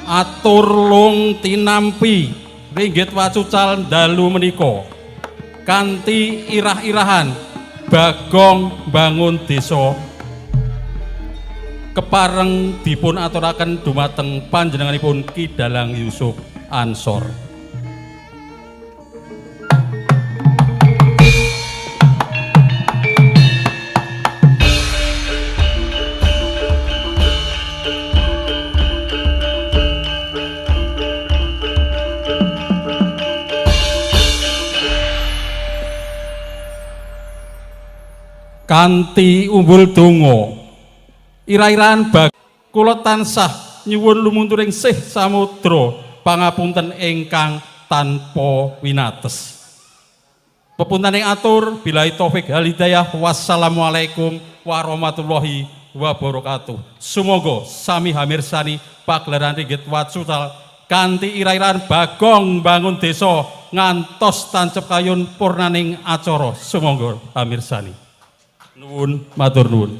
atur lung tinampi ringgit wacucal dalu menika kanthi irah-irahan Bagong bangun desa kepareng dipun aturaken dumateng panjenenganipun Ki Dalang Yusuf Ansor. Kanthi umbul donga ira-irahan kula tansah nyuwun lumunturing sih samudra pangapunten ingkang tanpa winates. Pepuntaning atur billahi taufik wal hidayah. Wassalamualaikum warahmatullahi wabarakatuh. Sumoga sami hamirsani pagelaran ringgit wacucal kanthi ira-irahan Bagong bangun desa ngantos tancep kayun purnaning acara. Sumoga hamirsani. Nuwun matur nuwun.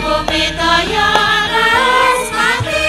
Bumi kaya res mati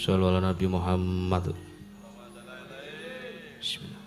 Shallallahu ala Nabi Muhammad. Bismillah.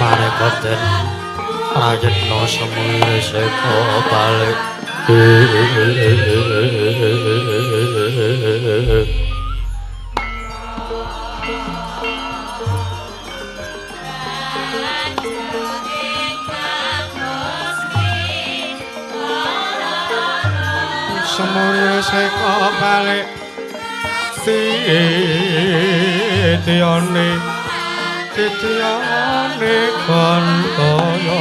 Parekoten Rayetno semule seko balik semule seko balik Titiane kantayane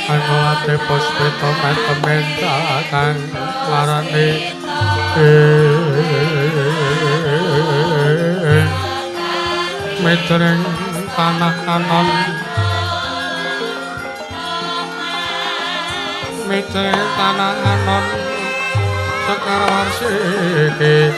Angolate puspita metementa kang larane Medreng tanah anon Medreng tanah anon Sekar warsike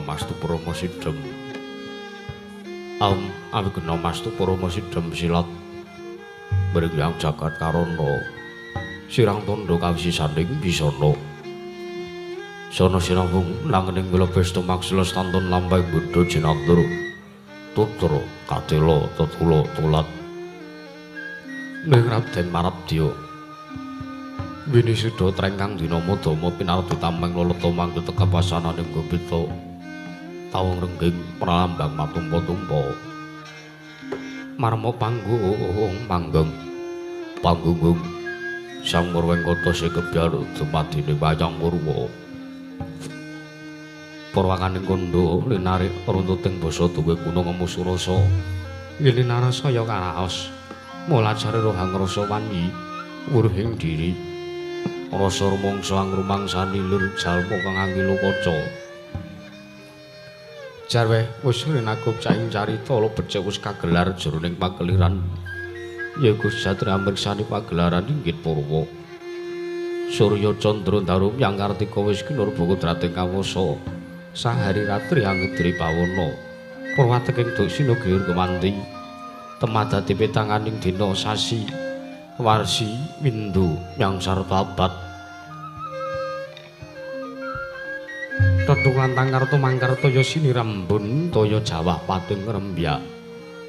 Mastu Purama Sidhem Awigena Mastu Purama Sidhem silat Mringgyang jagat karana sirang tandha kawisisaning bisana sana sinambung langening kula pesta maksula stantun lampah bodho jinandur tutur katela tetula tulat ning Raden Marabdya Wini Sudha trengkang dinama dama pinarti tameng leleta mangke teka pasananing Gopita tawung rengging pralambang matumpa-tumpa marma panggung Sang Murwengkata sekebyar dumadine wayang Purwa Purwakaning kandha linarik runtuting basa duwe gunung Amusurasa Gilinarasa ya karaos mulajare rohang rasa wani wuruhing diri rasa rumangsa angrumangsani lur jalma kang anggila kaca Jarweh wis rinakup caing carita ala becik wis kagelar jroning pageliran ya Gusti Satria mirsani pagelaran inggit Purwa Surya Candra Darum yang Kartika wis kinurba kudrating kawasa sahari ratri angedri pawana Purwateking Daksina Giyur Kemanti temadati petanganing dina sasi warsi windu yang sarta abad Tetungan tangkarto mangkarto ya sinirambun toya jawah pating rembyak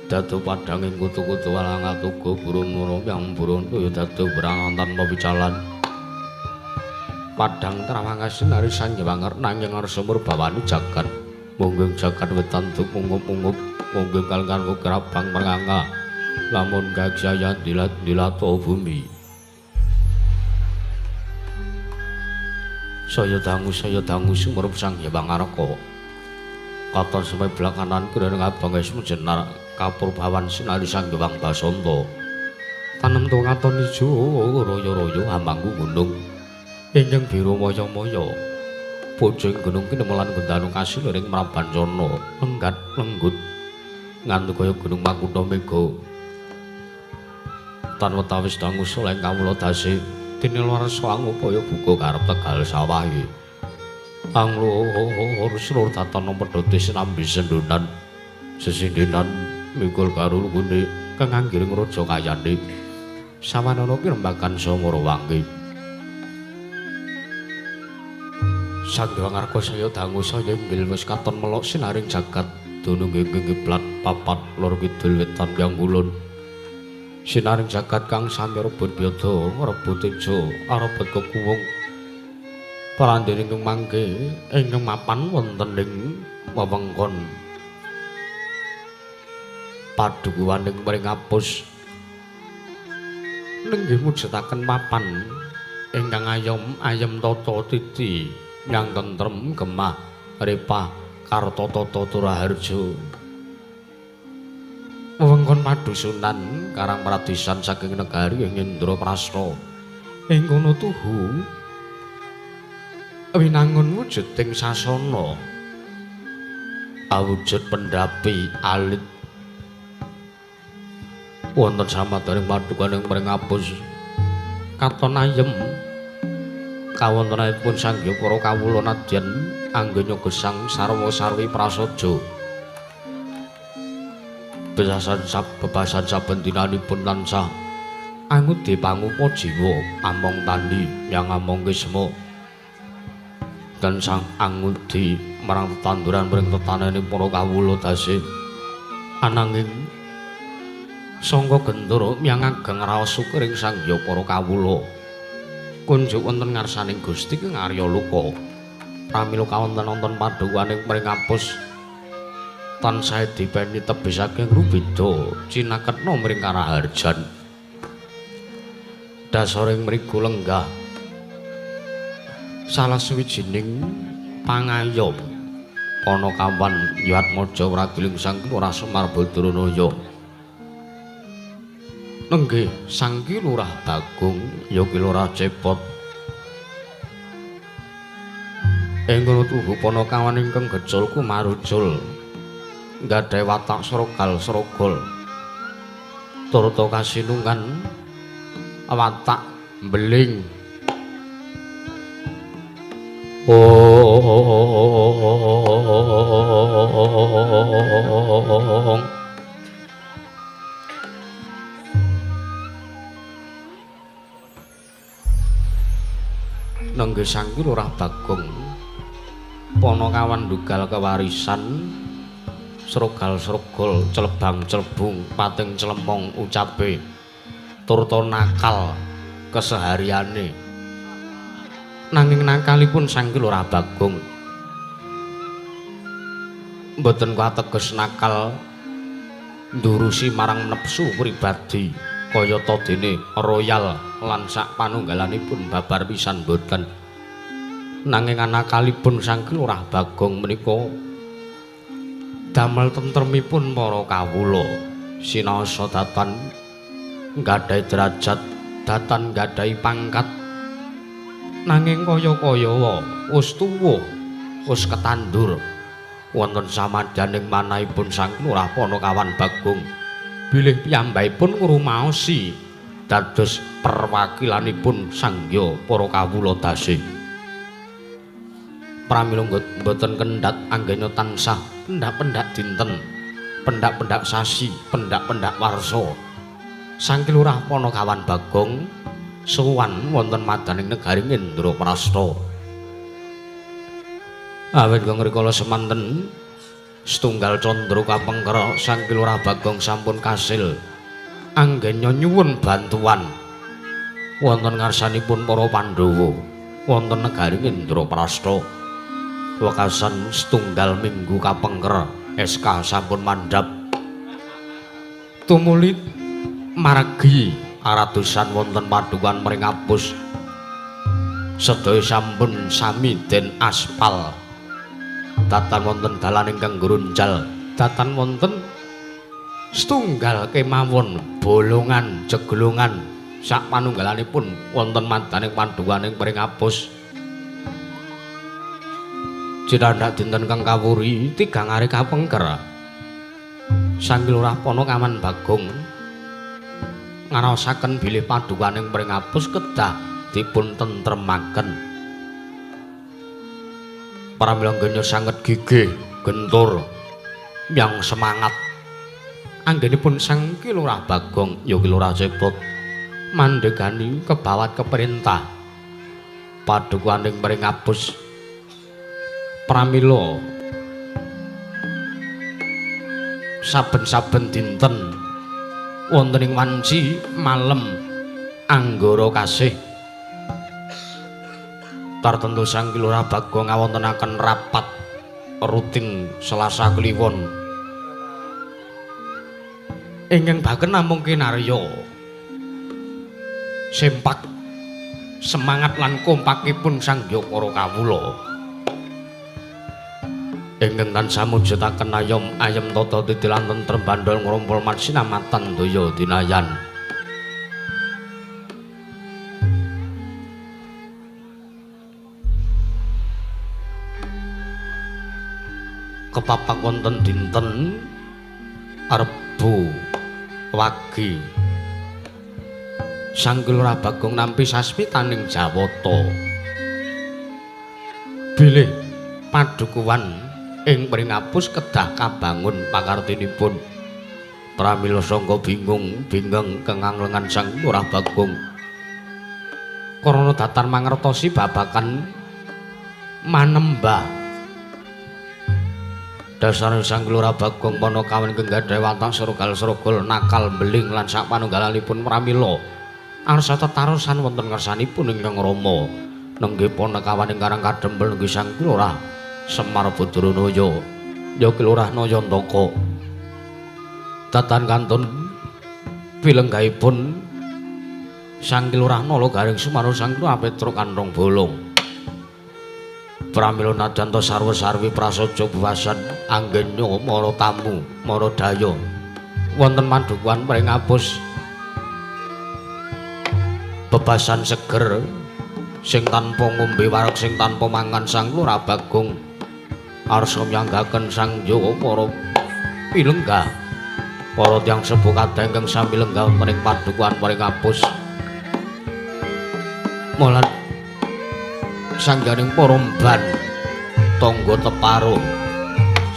dadu padanging kutu-kutu walangat uga burung nuro yang burung toya dadu berangan tanpa bicalan padang trawangas sinari sanjewanger nanging ngarsa murbawani jagat mungging jagat wetan duk mungup-mungup mungging kalkan kukrabang meranganga lamun gagsayan dilat-dilato bumi saya dangu sumurup sang Hyang Araka katon semai belakanan kira ngabang esmu jenar kapurbawan sinari sang Hyang Basanta tanem to katon ijo royo-royo ambangku gunung ingkang biru moyo-moyo bojong gunung kinemelan gendanu kasil ring Mrabancana lenggat lenggut nganti kaya gunung Makutha Mega tan wetawis dangu soleh kawula dasih tinilwarsa angupaya buka karep Tegal Sawahe angluhur slur tatana pedhote sinambi sendonan sesindenan mikul karo lungguhe kang anggiring raja kayane sawanana pirembagan Samara Wangi Sang Hyang Arka saya dangu saya inggil wis katon melok sinaring jagat dunung ing kiblat papat lor kidul wetan yang kulon sinaring jagat kang sami rebut byada rebut teja arebet kekuwung parandene ing mangke ingkang mapan wonten ing wewengkon padukuwaning mring apus nenggih mujudaken mapan ingkang ayem tata titi nyang tentrem gemah repah kartata turaharja wewengkon padusunan karang pradisan saking negari ing Indraprasta ing kono tuhu winangun wujuding sasana awujud pendapi alit wonten samadaning padukaning mring apus katon ayem kawontenanipun sanggya para kawula nadyan anggenya gesang sarwa sarwi prasaja bebasan saben dinanipun tansah Angudi pangupa jiwa among tandhi yang among kisma dan sang angudi marang tetanduran mring tetanene para kawula dase ananging sangka gendara miyang ageng raos sukiring sangya para kawula kunjuk wonten ngarsaning Gusti King Arya Luka pramila kawonten-wonten padukaning mring apus tansah dipeni tebih saking rubeda cinaketna mring karaharjan dasaring mriku lenggah salah suwijining pangayom Panakawan Yatmaja Pragiling Sang Lurah Semar Badranaya nenggih Sang Lurah Bagong ya Ki Lurah Cepot ing kono tuhu Panakawan ingkang gecul kumarucul nggadhahi watak srogal-srogol turta kasinungan watak mbeling nenggih Sang Lurah Bagong Panakawan dugal kewarisan srogal-srogol celebang-celebung pating celemong ucape turta nakal kesehariane nanging nakalipun Sang Lurah Bagong mboten kateges nakal ndurusi marang nepsu pribadi kayata dene royal lan sak panunggalanipun babar pisan mboten nanging nakalipun Sang Lurah Bagong menika damel tentremipun para kawula sinaosa datan nggadhahi derajat datan nggadhahi pangkat nanging kaya-kaya wis tuwa wis ketandur wonten samadyaning manahipun Sang Lurah Panakawan Bagong bilih piyambakipun ngrumaosi dados perwakilanipun sangya para kawula dase pramila mboten kendhat anggena tansah pendak-pendak dinten pendak-pendak sasi pendak-pendak warsa Sang Lurah Panakawan Bagong sowan wonten madaning negari Indraprastha. Awit ngrikala semanten setunggal candra kapengker Sang Lurah Bagong sampun kasil anggenya nyuwun bantuan wonten ngarsanipun para Pandhawa wonten negari Indraprastha. Wekasan setunggal minggu kapengker SK sampun mandhap tumuli margi aradosan wonten padukan mring apus sedaya sampun sami den aspal datan wonten dalan ingkang grunjal datan wonten setunggal kemawon bolongan jeglongan sak panunggalanipun wonten madaning padukaning mring apus cinandhak dinten kang kawuri 3 hari kapengker Sang Lurah Panakawan Bagong ngaraosaken bilih padukaning mring apus kedah dipun tentremaken pramila nggenya sanget gigih gentur yang semangat anggenipun Sang Lurah Bagong ya Ki Lurah Cepot mandhegani kebawat keperintah padukaning mring apus pramila saben-saben dinten wonten ing wanci malem anggara kasih tartentu Sang Lurah Bagong ngawontenaken rapat rutin Selasa Kliwon ingkang baken namung kinarya sempak semangat lan kompakipun sangya para kawula ingkang tansah mujudaken ayem tata titilan tentrem bandol ngrumpul mansinamatan daya dinayan kepapak wonten dinten Rebo wagi Sang Lurah Bagong nampi sasmitaning jawata bilih padukuwan ing mring apus kedah kabangun pakartinipun Pramila sangka bingung kengang lengan Sang Lurah Bagong. Krana datar mangertosi babakan manembah. Dasare Sang Lurah Bagong pana kawin kenggadhahe watang srogal-srogol nakal beling lan sak panunggalanipun pramila arsa tetarosan wonten ngersanipun ingkang Rama. Nenggih panakawan ingkang kadempel nenggih Sang Lurah Semar Badranaya ya Lurah Nayantaka. Tatan kantun pilenggahipun Sang Lurah Nala Garing Sumaru Sang Lurah Petruk Kantong Bolong. Pramila nadyanto sarwa-sarwi prasaja bebasan anggenya mara tamu mara daya wonten mandukuhan mring apus bebasan seger sing tanpa ngombe wareg sing tanpa mangan Sang Lurah Bagong arsa nyanggaken Sang Jawa para pilenggah para tiyang sepuh kadang ingkang sami lenggah mring padukuhan mring apus molan sangganing para mban tangga teparo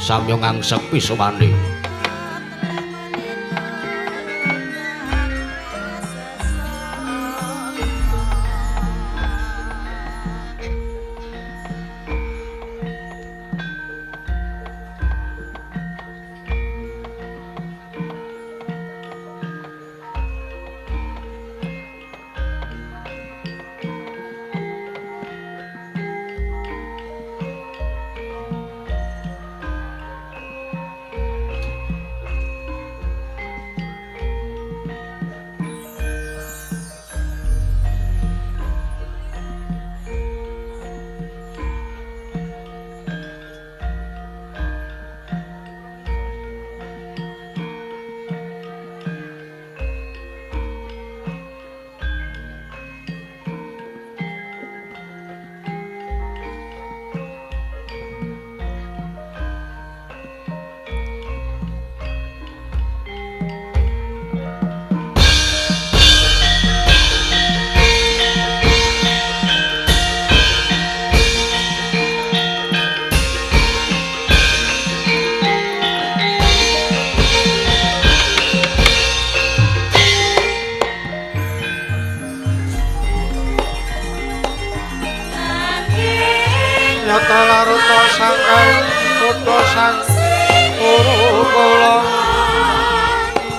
samya ngangsek piswane.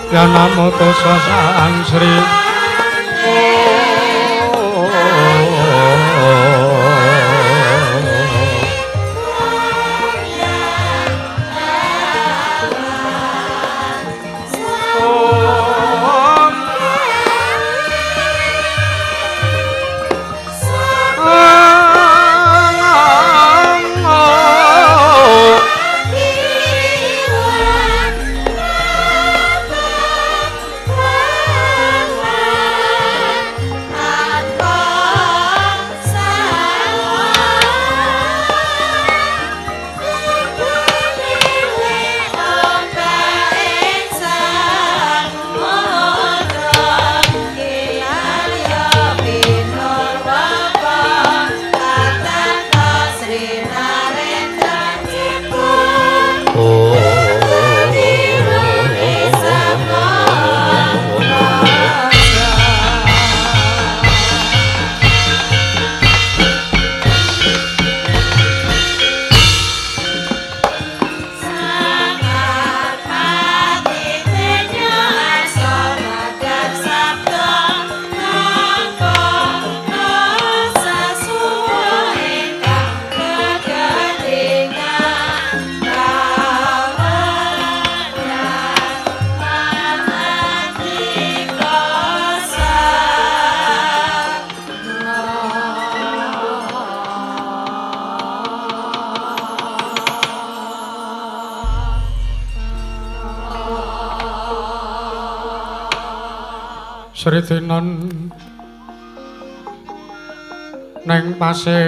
Yanamoto Sang Sri Sri Tinon neng pasewakan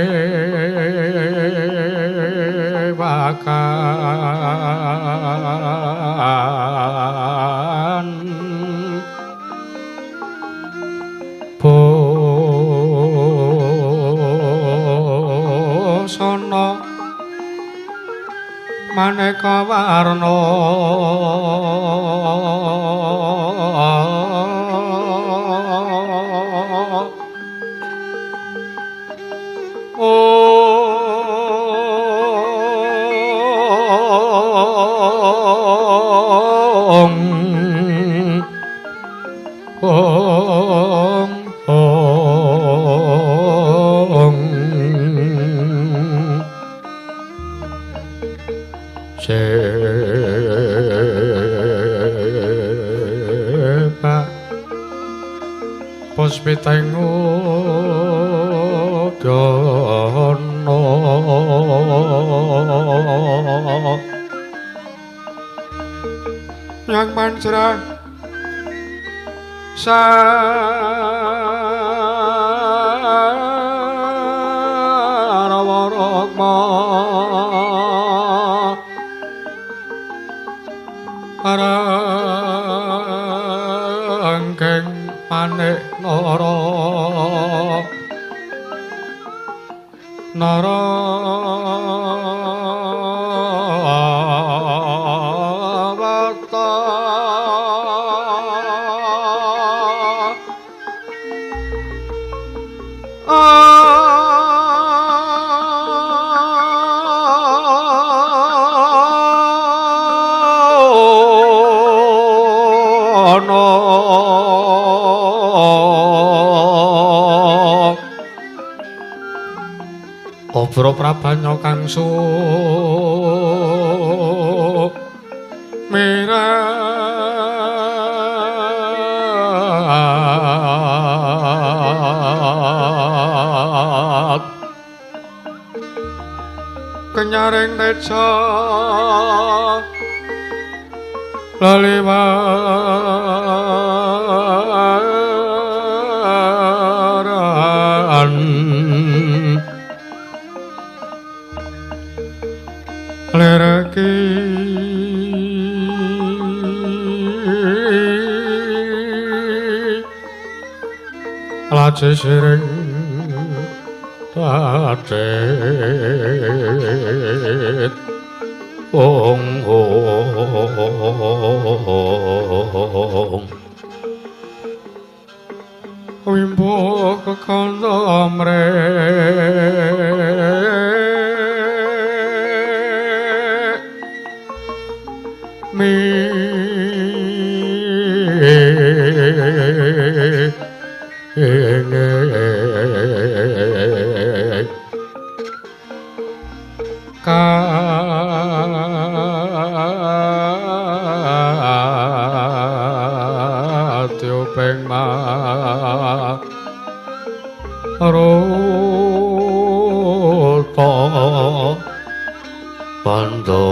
busana maneka warna Puspitengu dono yang manjrah sarawaragma arangkeng manik nara narawata Obro prabanya kang sumirat kenyaring teja laliwaran lereki laje siring tadet ong wimbo kekanda Tiupeng maruta bandha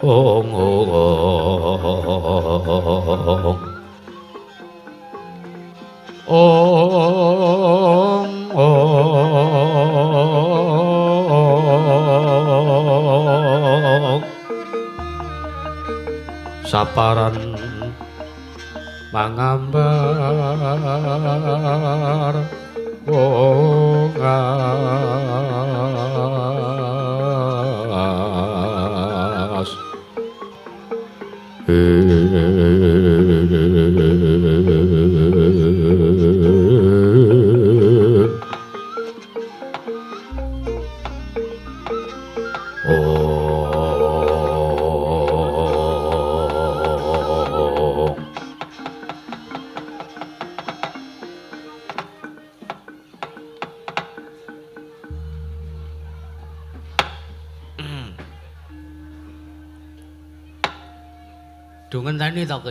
ong saparan mangambar wongas Ngenteni to kowe.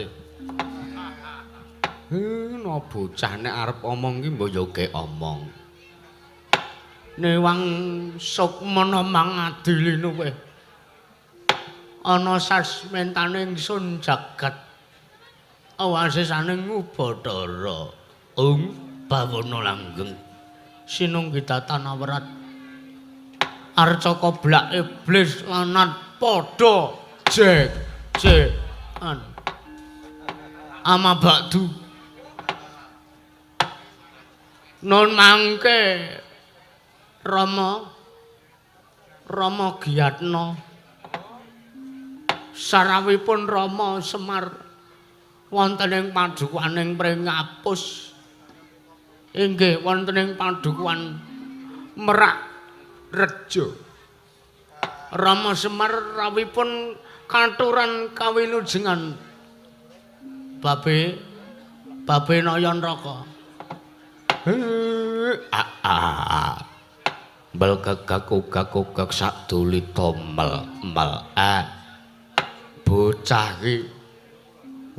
No bocah nek arep omong ki mbok yo ge omong. Newang sukmana mangadilinu kowe. Ana sasmentane ingsun jagat. Awasisaning Ubathara. Bawana langgeng. Sinunggita tanawrat. Arca blak iblis lanat padha jekan. Ama bakdu. Nun mangke Rama Rama Giyatna sarawipun Rama Semar wonten ing padukaning Pringapus inggih wonten ing padukuhan Merak Reja. Rama Semar rawipun katuran kawilujengan babe Nayanraka. Mbel gagak sak dolita mel. Bocah iki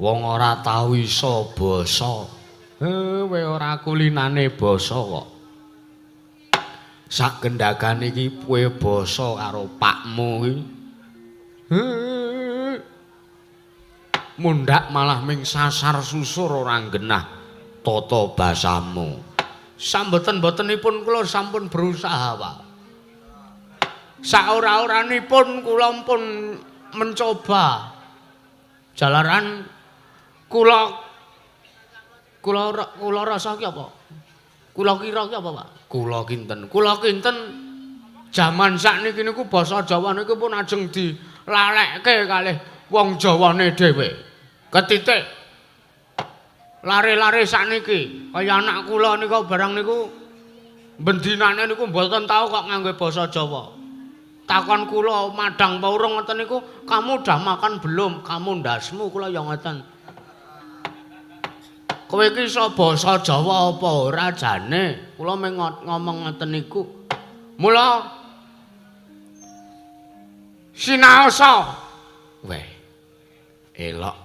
wong ora tau iso basa. Kowe ora kulinane basa kok. Sak gendagan iki kowe basa karo pakmu iki. Mundhak malah ming sasar susur ora genah tata basamu. Samboten-botenipun kula sampun berusaha, Pak. Saora-oranipun kula pun mencoba. Jalaran kula rasa ki apa? Kula kira ki apa, Pak? Kula kinten jaman sakniki niku basa Jawa niku pun ajeng dilalekke kalih wong Jawane dhewe. Ketitik lare-lare sakniki kaya anak kula niku barang niku bendinane niku mboten tau kok nganggo basa Jawa. Takon kula madang apa urung ngoten niku, kamu udah makan belum? Kamu ndasmu kula ya ngoten. Kowe iki iso basa Jawa apa ora jane? Kula mung ngomong ngoten niku. Mula sinaosa. Weh. Elok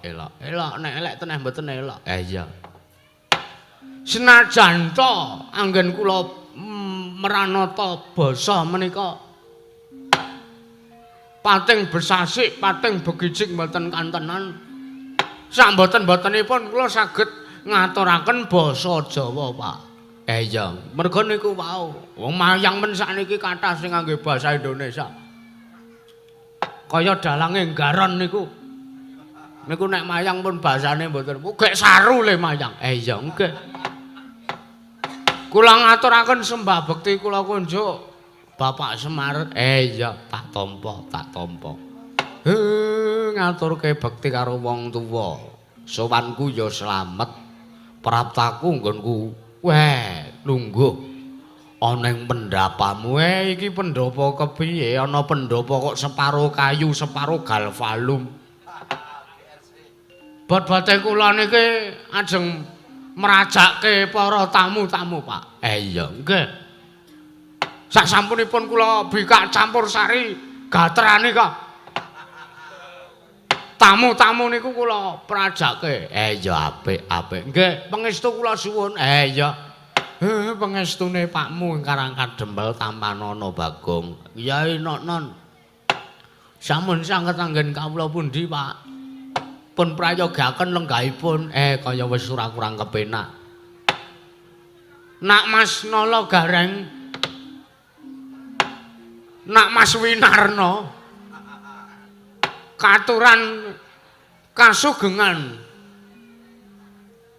nek elek teneh mboten elok. Iya. Senajan to anggen kula meranata basa menika pating besasik, pating begijik mboten kantenan. Sak mboten-mbotenipun kula saged ngaturaken basa Jawa, Pak. Iya, merga niku wau. Wong mayang men sakniki kathah sing nganggo basa Indonesia. Kaya dalange Nggaron niku. Niku nek mayang pun basane mboten. Gek saru le mayang. Iya, nggih. Kula ngaturaken sembah bekti kula kunjuk Bapak Semar. Iya, tak tampa. Ngaturke bekti karo wong tuwa. Sowanku ya slamet. Praptaku nggonku. Weh, lungguh. Ana ing pendapamu. Iki pendapa kepiye? Ana pendapa kok separo kayu, separo galvalum. Bot-bote kula niki ajeng merajakke para tamu-tamu, Pak. Iya, nggih. Sak sampunipun kula bikak campur sari gatrane kok. Tamu-tamu niku kula prajakke. Iya, apik. Nggih, pangestu kula suwun. Iya. Pangestune Pakmu ingkang kadempel Tampanana Bagong. Kyai Non. Sampun sanget anggen kawula pundi, Pak? Pun prayogaken lenggahipun kaya wis ora kurang kepenak. Nak Mas Nala Gareng, Nak Mas Winarno katuran kasugengan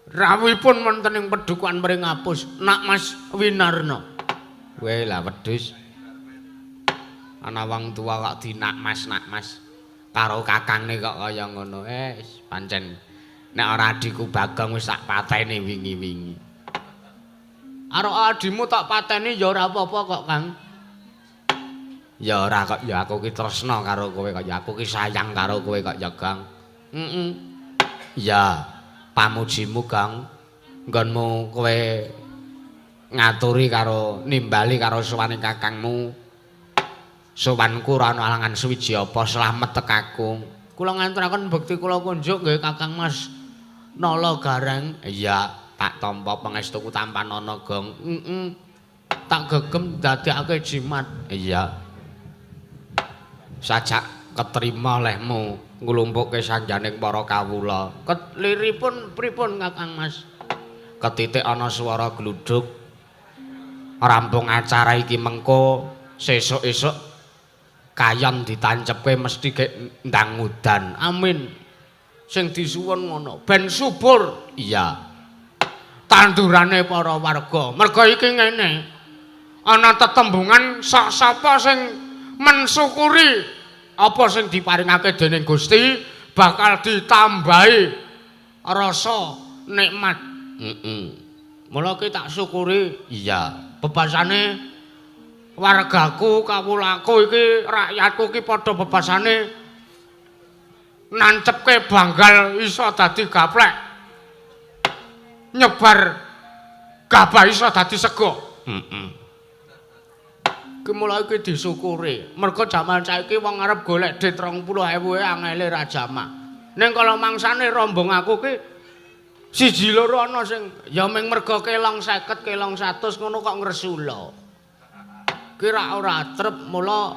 rawuhipun wonten ing Padukuhan Pringapus. Nak Mas Winarno. Weh lah wedhus. Ana wong tuwa kok nak Mas karo kakangne kok kaya ngono. Pancen nek ora adikku Bagong wis tak pateni wingi-wingi. Karo adimu tak pateni ya ora apa-apa kok, Kang. Ya ora kok, ya aku ki tresna karo kowe kok, ya aku ki sayang karo kowe kok ya, Gang. Ya, pamujimu, Gang. Nggonmu kowe ngaturi karo nimbali karo sowane kakangmu. Sowanku ora ana alangan suwiji apa slamet tekaku. Kula nganturaken bekti kula kunjuk nggih Kakang Mas Nala Gareng. Iya, tak tampa pangestuku Tampanana Gong. Tak gegem dadekake jimat. Iya. Sajak ketrima lehmu nglumpukke sanjaning para kawula. Ketliripun pripun Kakang Mas? Ketitik ana swara gluduk. Rampung acara iki mengko sesuk-esuk kayon ditancepke mesti gek ndang udan. Amin. Sing disuwun ngono, ben subur. Iya. Tandurane para warga. Merga iki ngene. Ana tetembungan sapa sing mensyukuri apa sing diparingake dening Gusti bakal ditambahi rasa nikmat. Mula ki tak syukuri. Iya, bebasane wargaku, kawulaku iki, rakyatku ki padha bebasane nancepke banggal iso dadi gaplek. Nyebar gabah iso dadi sego. Ki mulai iki disyukuri. Mergo jaman saiki wong arep golek dit 20.000 angele ra jamak. Ning kala mangsane rombong aku ki siji loro ana sing ya ming mergo kelong 50, kelong 100 ngono kok ngresula. Ki ora trep mula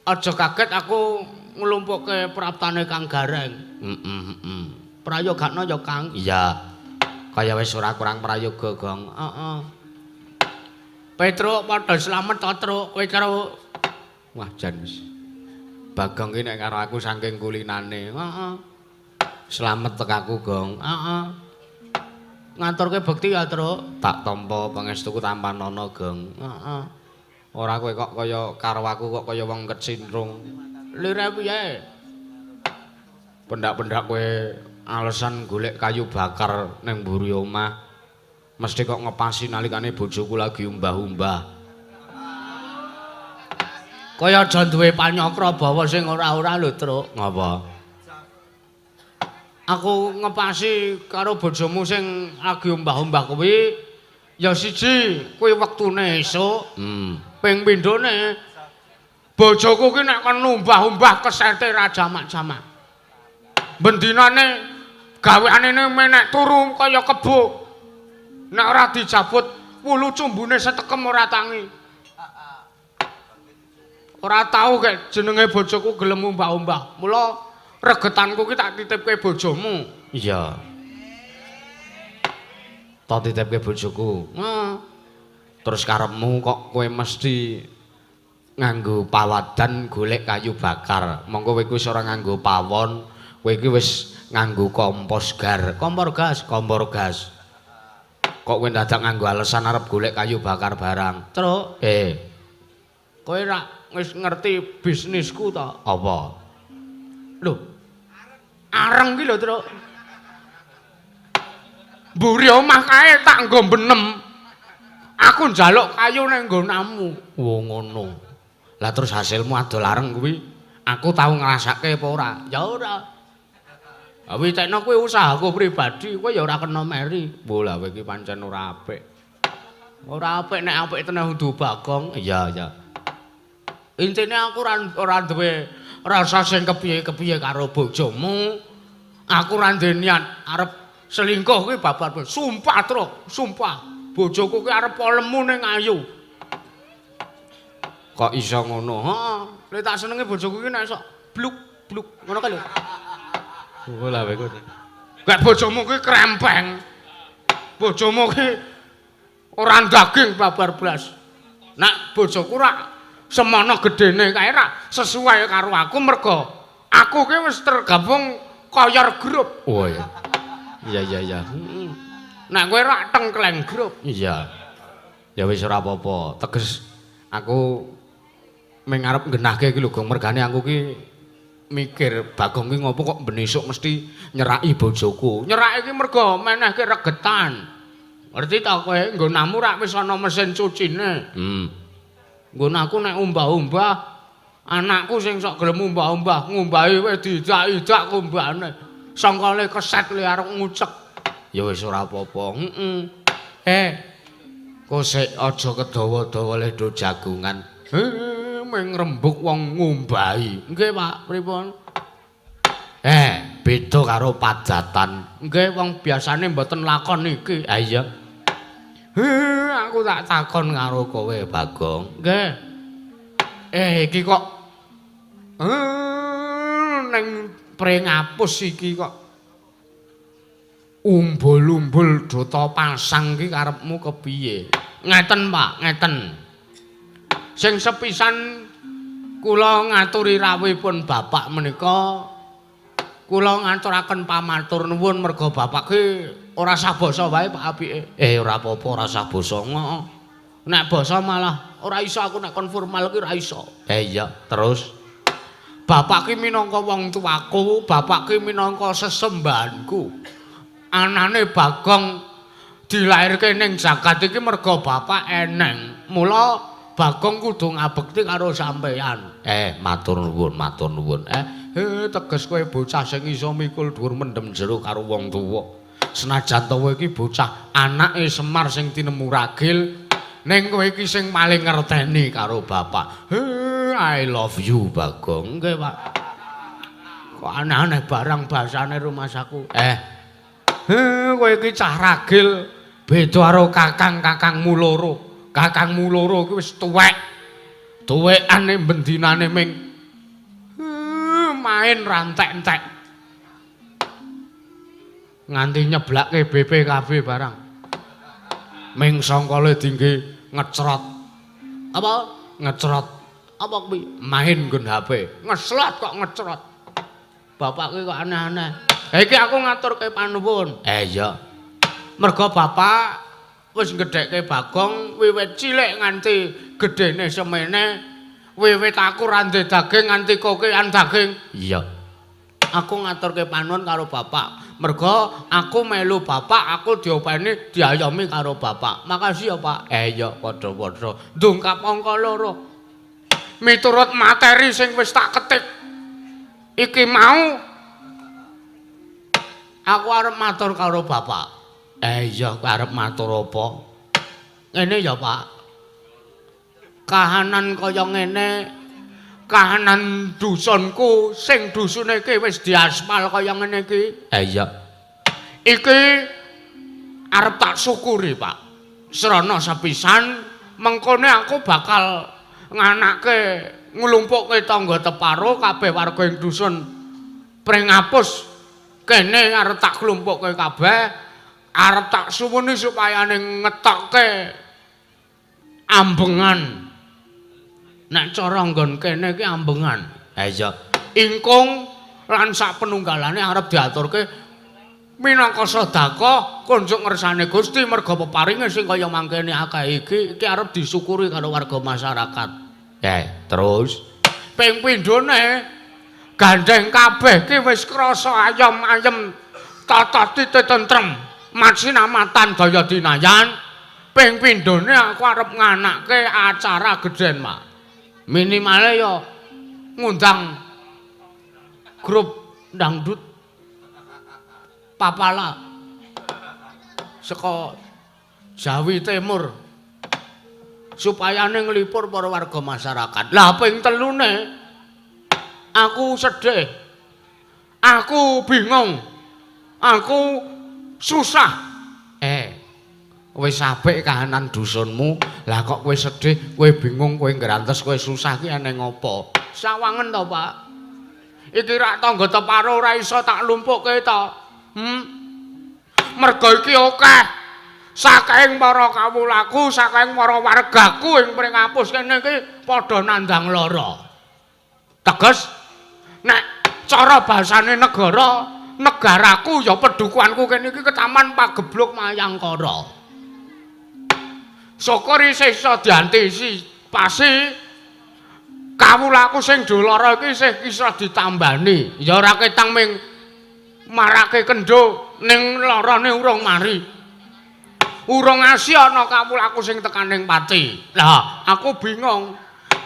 aja kaget aku nglumpukke praptane Kang Gareng. Prayogakno ya Kang. Iya. Kaya wis ora kurang prayoga, Gong. Heeh. Petruk padha slamet to, Truk. Kowe karo wah jan wis. Bagong ki nek karo aku saking kulinane. Heeh. Slamet tekaku, Gong. Heeh. Ngaturke bekti ya, Truk. Tak tampa pangestuku tampanana, Gong. Heeh. Ora kowe kok kaya karo aku kok kaya wong kecindrung. Lire piye? Pendak-pendak kowe alasan golek kayu bakar ning mburi omah. Mesti kok ngepasi nalikane bojoku lagi umbah-umbah. Kaya aja duwe panyokra bawa sing ora-ora lho, Truk. Ngapa? Aku ngepasi karo bojomu sing lagi umbah-umbah kuwi ya siji kuwi wektune esuk. Ping pindhone bojoku ki nek kon umbah-umbah kesete ra jamak-jamak. Bendinane gaweane menek turu kaya kebo. Nek ora dijabut wulu cumbune setekem ora tangi. Ora tau kek jenenge bojoku gelem umbah-umbah. Mula regetanku ki tak titipke bojomu. Iya. Tak titipke bojoku. Terus karepmu kok kowe mesti nganggo pawadan golek kayu bakar. Monggo kowe wis ora nganggo pawon, kowe iki wis nganggo kompos gar. Kompor gas. Kok kowe dadak nganggo alasan arep golek kayu bakar barang. Truk, kowe ra wis ngerti bisnisku ta? Apa? Lho. Areng ki lho, Truk. Mburi omah kae tak nggo benem. Aku njaluk kayu ning nggonamu. Wo ngono. Lah terus hasilmu adol areng kuwi aku tau ngrasake apa ora? Ya ora. Witekno kuwi usahaku pribadi, kowe ya ora kena meri. Bola kowe iki pancen ora apik. Ora apik nek apik tenan kudu Bagong. Iya. Intine aku ora duwe rasa sing kepiye-kepiye karo bojomu. Aku ora duwe niat arep selingkuh kuwi babar. Sumpah, Truk, sumpah. Bojoku ki arep lemu ning ayu. Kok iso ngono? Heeh. Lek tak senenge bojoku ki nek iso bluk-bluk ngono ka lho. Oh lah kowe. Gak bojomu ki krempeng. Bojomu ki ora daging babar blas. Nek bojoku rak semono gedene kae rak sesuai karo aku mergo aku ki wis tergabung koyor grup. Oh iya. Iya. Nek kowe rak tengkleng grup. Iya. Ya wis ora apa-apa. Teges aku ming arep nggenahke iki lho, Gong. Mergane aku ki mikir Bagong ki ngopo kok ben esuk mesti nyeraki bojoku. Nyeraki ki mergo menehke regetan. Ngerti ta kowe nggonanmu rak wis ana mesin cucine. Nggonanku nek umbah-umbah anakku sing sok gelem umbah-umbah ngumbahi wis diidak-idak kumbane. Sangkale keset le arep ngucek. Ya wis ora apa-apa. Kok sik aja kedawa-dawa le do jagungan. Ming rembug wong ngumbahi. Nggih, Pak, pripun? Beda karo padatan. Nggih, wong biasane mboten lakon iki. Ha iya. Aku tak takon karo kowe, Bagong. Nggih. Iki kok neng prengapus iki kok umbul-umbul dota pasang ki karepmu kepiye? Ngeten, Pak, ngeten. Sing sepisan kula ngaturi rawuhipun bapak menika kula ngaturaken pamatur nuwun merga bapak ki ora sah basa wae Pak apike. Ora apa-apa ora sah basa. Nek basa malah ora iso aku nek kon formal ki ora iso. Iya, terus bapak ki minangka wong tuaku, bapak ki minangka sesembahanku. Anane Bagong dilairke ning jagat iki merga bapak eneng. Mula Bagong kudu ngabekti karo sampeyan. Matur nuwun, matur nuwun. Teges kowe bocah sing iso mikul dhuwur mendem jero karo wong tuwa. Senajan to kowe iki bocah anake Semar sing tinemu ragil, ning kowe iki sing paling ngerteni karo bapak. I love you Bagong. Nggih, Pak. Kok aneh-aneh barang basane rumasaku. Kowe iki cah ragil beda karo kakang-kakangmu loro. Kakangmu loro kuwi wis tuwek. Tuwekane bendinane ming main rantek-entek. Nganti nyeblake BPKB barang. Ming sangkale dingge ngecrot. Apa? Ngecrot. Apa kuwi? Main nggon HP. Ngeslot kok ngecrot. Bapak kuwi kok aneh-aneh. Iki aku ngaturke panuwun. Iya. Merga bapak wis gedhekke Bagong wiwit cilik nganti gedene semene. Wiwit aku randhe daging nganti kokean daging. Iya. Aku ngaturke panuwun karo bapak. Merga aku melu bapak, aku diopeni diayomi karo bapak. Makasih ya, Pak. Iya, padha-padha. Ndungkap angka loro. Miturut materi sing wis tak ketik iki mau aku arep matur karo bapak. Iya, arep matur apa? Ngene ya, Pak. Kahanan kaya ngene, kahanan dusunku sing dusune iki wis diaspal kaya ngene iki. Iya. Iki arep tak syukuri, Pak. Srana sepisan mengkone aku bakal nganake nglumpukke tangga teparo kabeh warga ing dusun Pringapus kene arep tak klumpukke kabeh arep tak suwuni supaya ning ngetokke ambengan nek cara nggon kene iki ambengan iya ingkung lan sak penunggalane arep diaturke minangka sedekah kunjuk ngersane Gusti merga peparinge sing kaya mangkene akeh iki arep disyukuri karo warga masyarakat. Terus ping pindhone gandeng kabeh ki wis krasa ayem-ayem tata titi tentrem matsinamatan daya dinayan. Ping pindhone aku arep nganake acara gedhen, Mak. Minimale ya ngundang grup dangdut Papala saka Jawi Timur supaya nglipur para warga masyarakat. Lah ping telune aku sedih. Aku bingung. Aku susah. Wis apik kahanan dusunmu. Lah kok kowe sedih, kowe bingung, kowe ngrantes, kowe susah ki ana ngopo? Sawangen to, Pak. Iki rak tangga teparo ora iso tak lumpukke to. Merga iki akeh. Saking para kawulaku, saking para wargaku ing Pringapus kene iki padha nandang lara. Teges nek cara basane negaraku ya pedukuhanku kene iki Ketaman Pagebluk Mayangkara. Syukur isih iso diantisipasi kawulaku sing dolara iki isih iso ditambani. Ya ora ketang ming marake kendho ning larane urung mari. Urung asih ana kawulaku sing tekaning pati. Lah, aku bingung.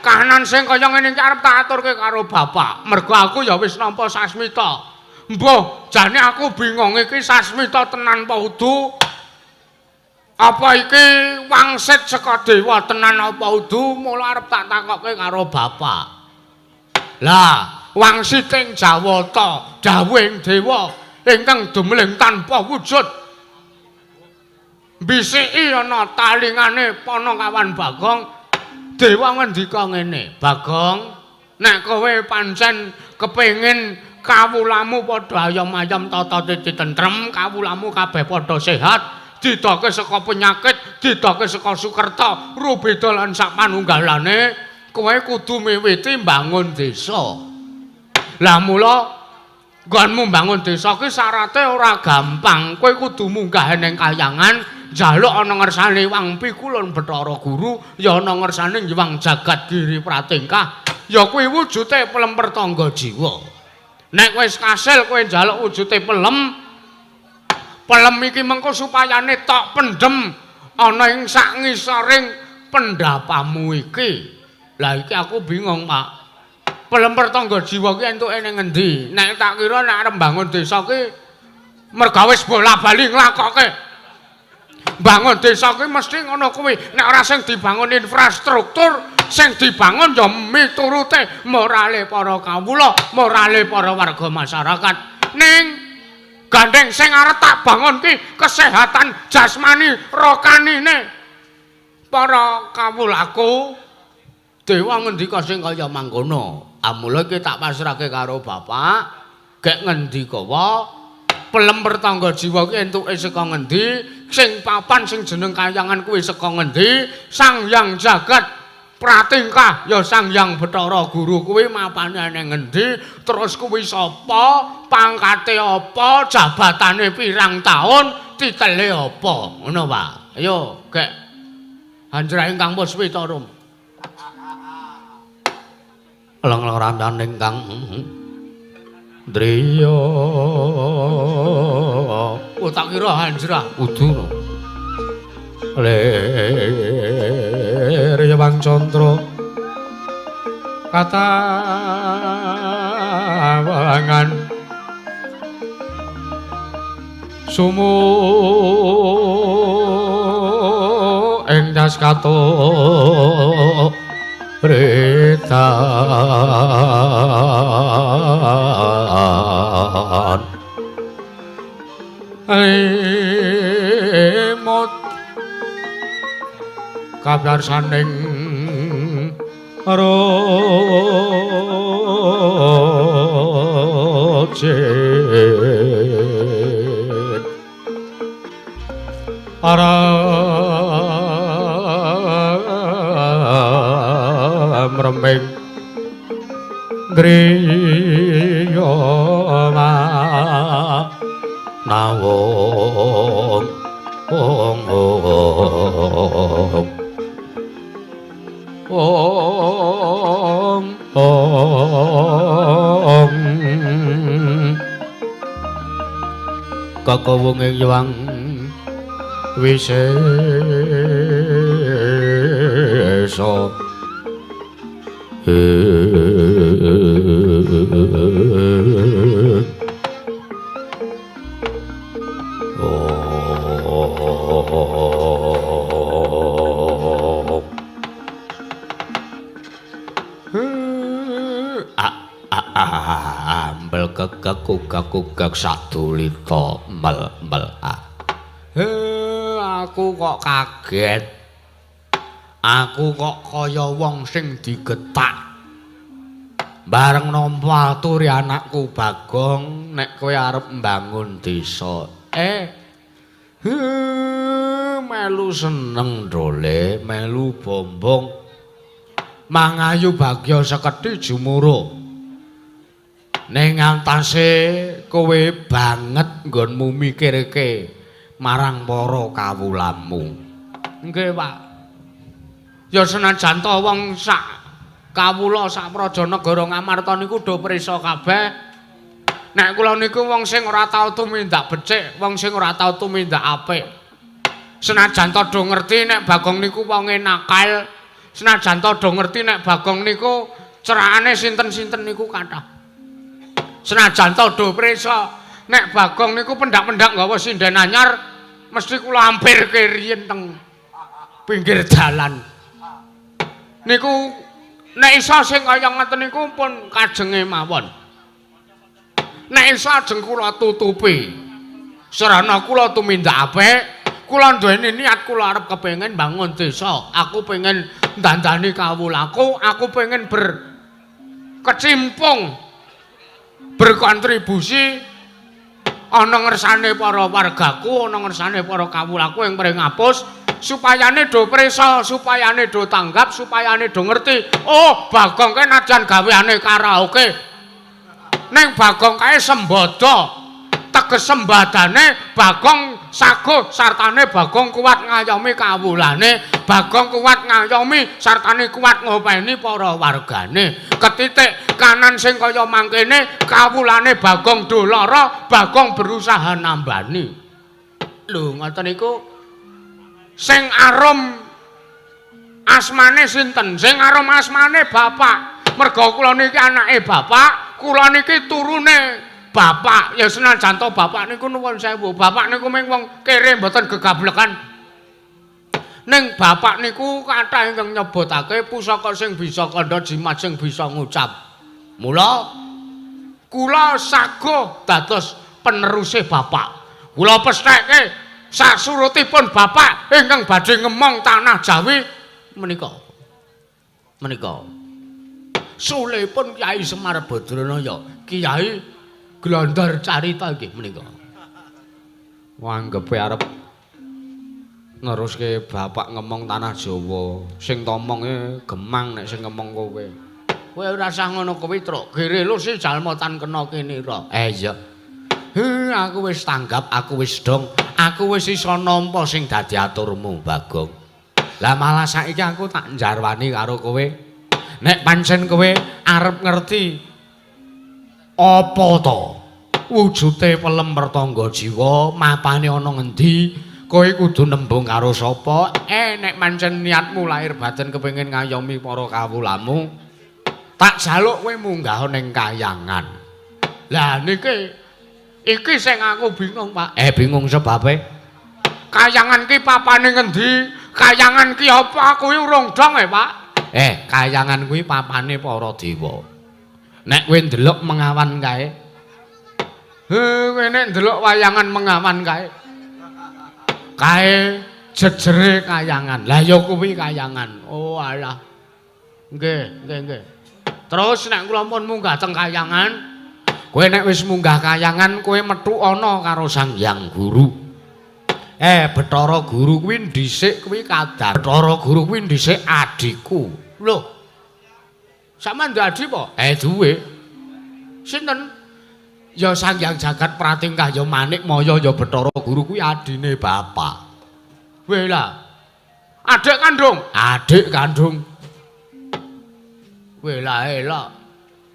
Kahanan sing kaya ngene iki arep tak aturke karo bapak. Mergo aku ya wis nampa sasmita. Mbah, jane aku bingung iki sasmita tenan apa udu? Apa iki wangsit saka dewa tenan apa udu? Mula arep tak takokke karo bapak. Lah, wangsiting Jawata, dawuhing dewa ingkang dumeling tanpa wujud. Bisiki ana talingane Panakawan Bagong. Dewa ngendika ngene, Bagong, nek kowe pancen kepengin kawulamu padha ayam-ayam tata titi tentrem, kawulamu kabeh padha sehat, didoke saka penyakit, didoke saka sukerta, rubeda lan sak panunggalane, kowe kudu miwiti mbangun desa. Lah mula nggonmu mbangun desa ki syarate ora gampang. Kowe kudu munggah ning kahyangan njaluk ana ngersane Wang Pikulun Bathara Guru ya ana ngersane Hyang Jagat Giri Pratingkah ya kuwi wujude pelemper tangga jiwa. Nek wis kasil kowe njaluk wujude pelem iki mengko supayane tok pendem ana ing sak ngisoring pendapamu iki. Lah iki aku bingung, Pak. Pelemper tangga jiwa ki entuke ning ngendi? Nek tak kira nek arep bangun desa ki merga wis bola-bali nglakoke. Bangun desa ki mesti ngono kuwi. Nek ora sing dibangun infrastruktur, sing dibangun ya miturute morale para kawula, morale para warga masyarakat. Ning gandeng sing arep tak bangun ki kesehatan jasmani rohanine para kawulaku. Dewa ngendika sing kaya mangkono. Amula iki tak pasrahke karo bapak. Gek ngendika wae pelemper tangga jiwa ki entuke saka ngendi? Sing papan sing jeneng kayangan kuwi saka ngendi? Sang Hyang Jagat Pratingkah ya Sang Hyang Bathara Guru kuwi mapane ning ngendi? Terus kuwi sapa? Pangkate apa? Jabatane pirang taun? Titele apa? Ngono, Pak. Ayo, gek Hanjra ingkang Puspita Rum. Lang-lang ramdan ingkang Driya. Oh tak kira Hanjra udune. Ler Hyang Candra katawangan sumu ing das kato retan mot kabar saning rojen aram remeng griya nawong kakawunging Hyang Wisesa ambel kegak sadulita mel aku kok kaget. Aku kok kaya wong sing digetak. Bareng nampa aturi anakku Bagong nek kowe arep mbangun desa. Melu seneng dole, melu bombong. Mangayu bagya sekedhi jumuruh. Ning antase kowe banget nggonmu mikirke marang para kawulamu. Nggih, Pak. Ya senajan to wong sak kawula sak Prajanagara Ngamarta niku do prisa kabeh. Nek kula niku wong sing ora tau tumindak becik, wong sing ora tau tumindak apik. Senajan to do ngerti nek Bagong niku wonge nakal, senajan to do ngerti nek Bagong niku cerakane sinten-sinten niku kathah. Senajan to do prisa nek Bagong niku pendak-pendak nggawa sinden anyar, mesti kula hampir keriyen teng pinggir dalan. Niku nek isa sing kaya ngoten niku pun kajenge mawon. Nek isa ajeng kula tutupi. Sarana kula tumindak apik, kula duweni niat kula arep kepengin bangun desa. Aku pengen ndandani kawulaku, aku pengen berkecimpung berkontribusi ana ngersane para wargaku, ana ngersane para kawulaku yang paring ngapus. Supayane do prisa, supayane do tanggap, supayane do ngerti. Oh, Bagong kae najan gaweane karaoke. Ning Bagong kae sembodo. Teges sembadane Bagong saguh sartane Bagong kuat ngayomi kawulane, Bagong kuat ngayomi sartane kuat ngopeni para wargane. Ketitik kanan sing kaya mangkene kawulane Bagong dolara, Bagong berusaha nambani. Lho ngoten niku sing arum asmane sinten? Sing arum asmane bapak. Merga kula niki anake bapak, kula niki turune bapak. Ya senajan to bapak niku nuwun sewu. Bapak niku mung wong kere mboten gegablekan. Ning bapak niku kathah ingkang nyebutake pusaka sing bisa kandha jimat sing bisa ngucap. Mula kula saguh dados peneruse bapak. Kula pestheke sasurutipun bapak ingkang badhe ngemong tanah Jawi menika. Sulipun Kyai Semar Badranaya, Kyai Glandar Carita nggih menika. Wanggepe arep neruske bapak ngomong tanah Jawa. Sing tomonge Gemang nek sing ngomong kowe. Kowe ora usah ngono kuwi, Truk. Gere lho si jalma tan kena kene ra. Iya. Aku wis tanggap, aku wis dong. Aku wis iso nampa sing dadi aturmu, Bagong. Lah malah saiki aku tak njarwani karo kowe. Nek pancen kowe arep ngerti apa to wujude pelem pertangga jiwa, mapane ana ngendi, kowe kudu nembung karo sapa. Nek pancen niatmu lahir batin kepengin ngayomi para kawulamu, tak jaluk kowe munggah ning kayangan. Lah niki iki sing aku bingung, Pak. Bingung sebabe? Kayangan ki papane ngendi? Kayangan ki apa? Kuwi urung dong Pak. Kayangan kuwi papane para dewa. Nek kowe ndelok mengawan kae. Kowe nek ndelok wayangan mengawan kae. Kae jejere kayangan. Lah ya kuwi kayangan. Oh alah. Nggih. Terus nek kula pun munggah teng kayangan, kowe nek wis munggah kayangan kowe metu ana karo Sang Hyang Guru. Bathara Guru kuwi dhisik kuwi kadar. Bathara Guru kuwi dhisik adikku. Lho. Sampeyan duwe adik apa? Duwe. Sinten? Ya Sang Hyang Jagat Pratingkah ya Manik Maya ya Bathara Guru kuwi adine bapak. Weh lah. Adik kandung. Adik kandung. Weh lah elok.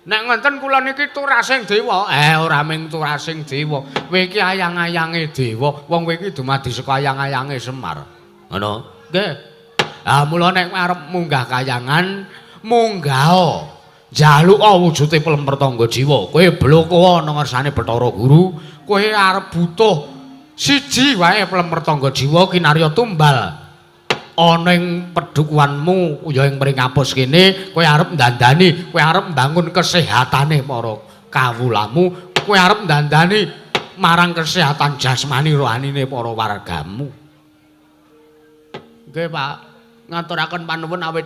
Nek ngenten kula niki turasing dewa. Ora ming turasing dewa. Kowe iki ayang-ayange dewa. Wong kowe iki dumadi saka ayang-ayange Semar. Ngono. Nggih. Lah mula nek arep munggah kayangan, munggah. Jaluka wujude pelem pertangga jiwa. Kowe bloko ana ngersane Bathara Guru, kowe arep butuh siji wae pelem pertangga jiwa kinarya tumbal. Ana ing pedukuanmu ya ing mring apus kene, kowe arep ndandani, kowe arep mbangun kesehatane para kawulamu, kowe arep ndandani marang kesehatan jasmani rohanine para wargamu. Nggih, Pak. Ngaturaken panuwun awit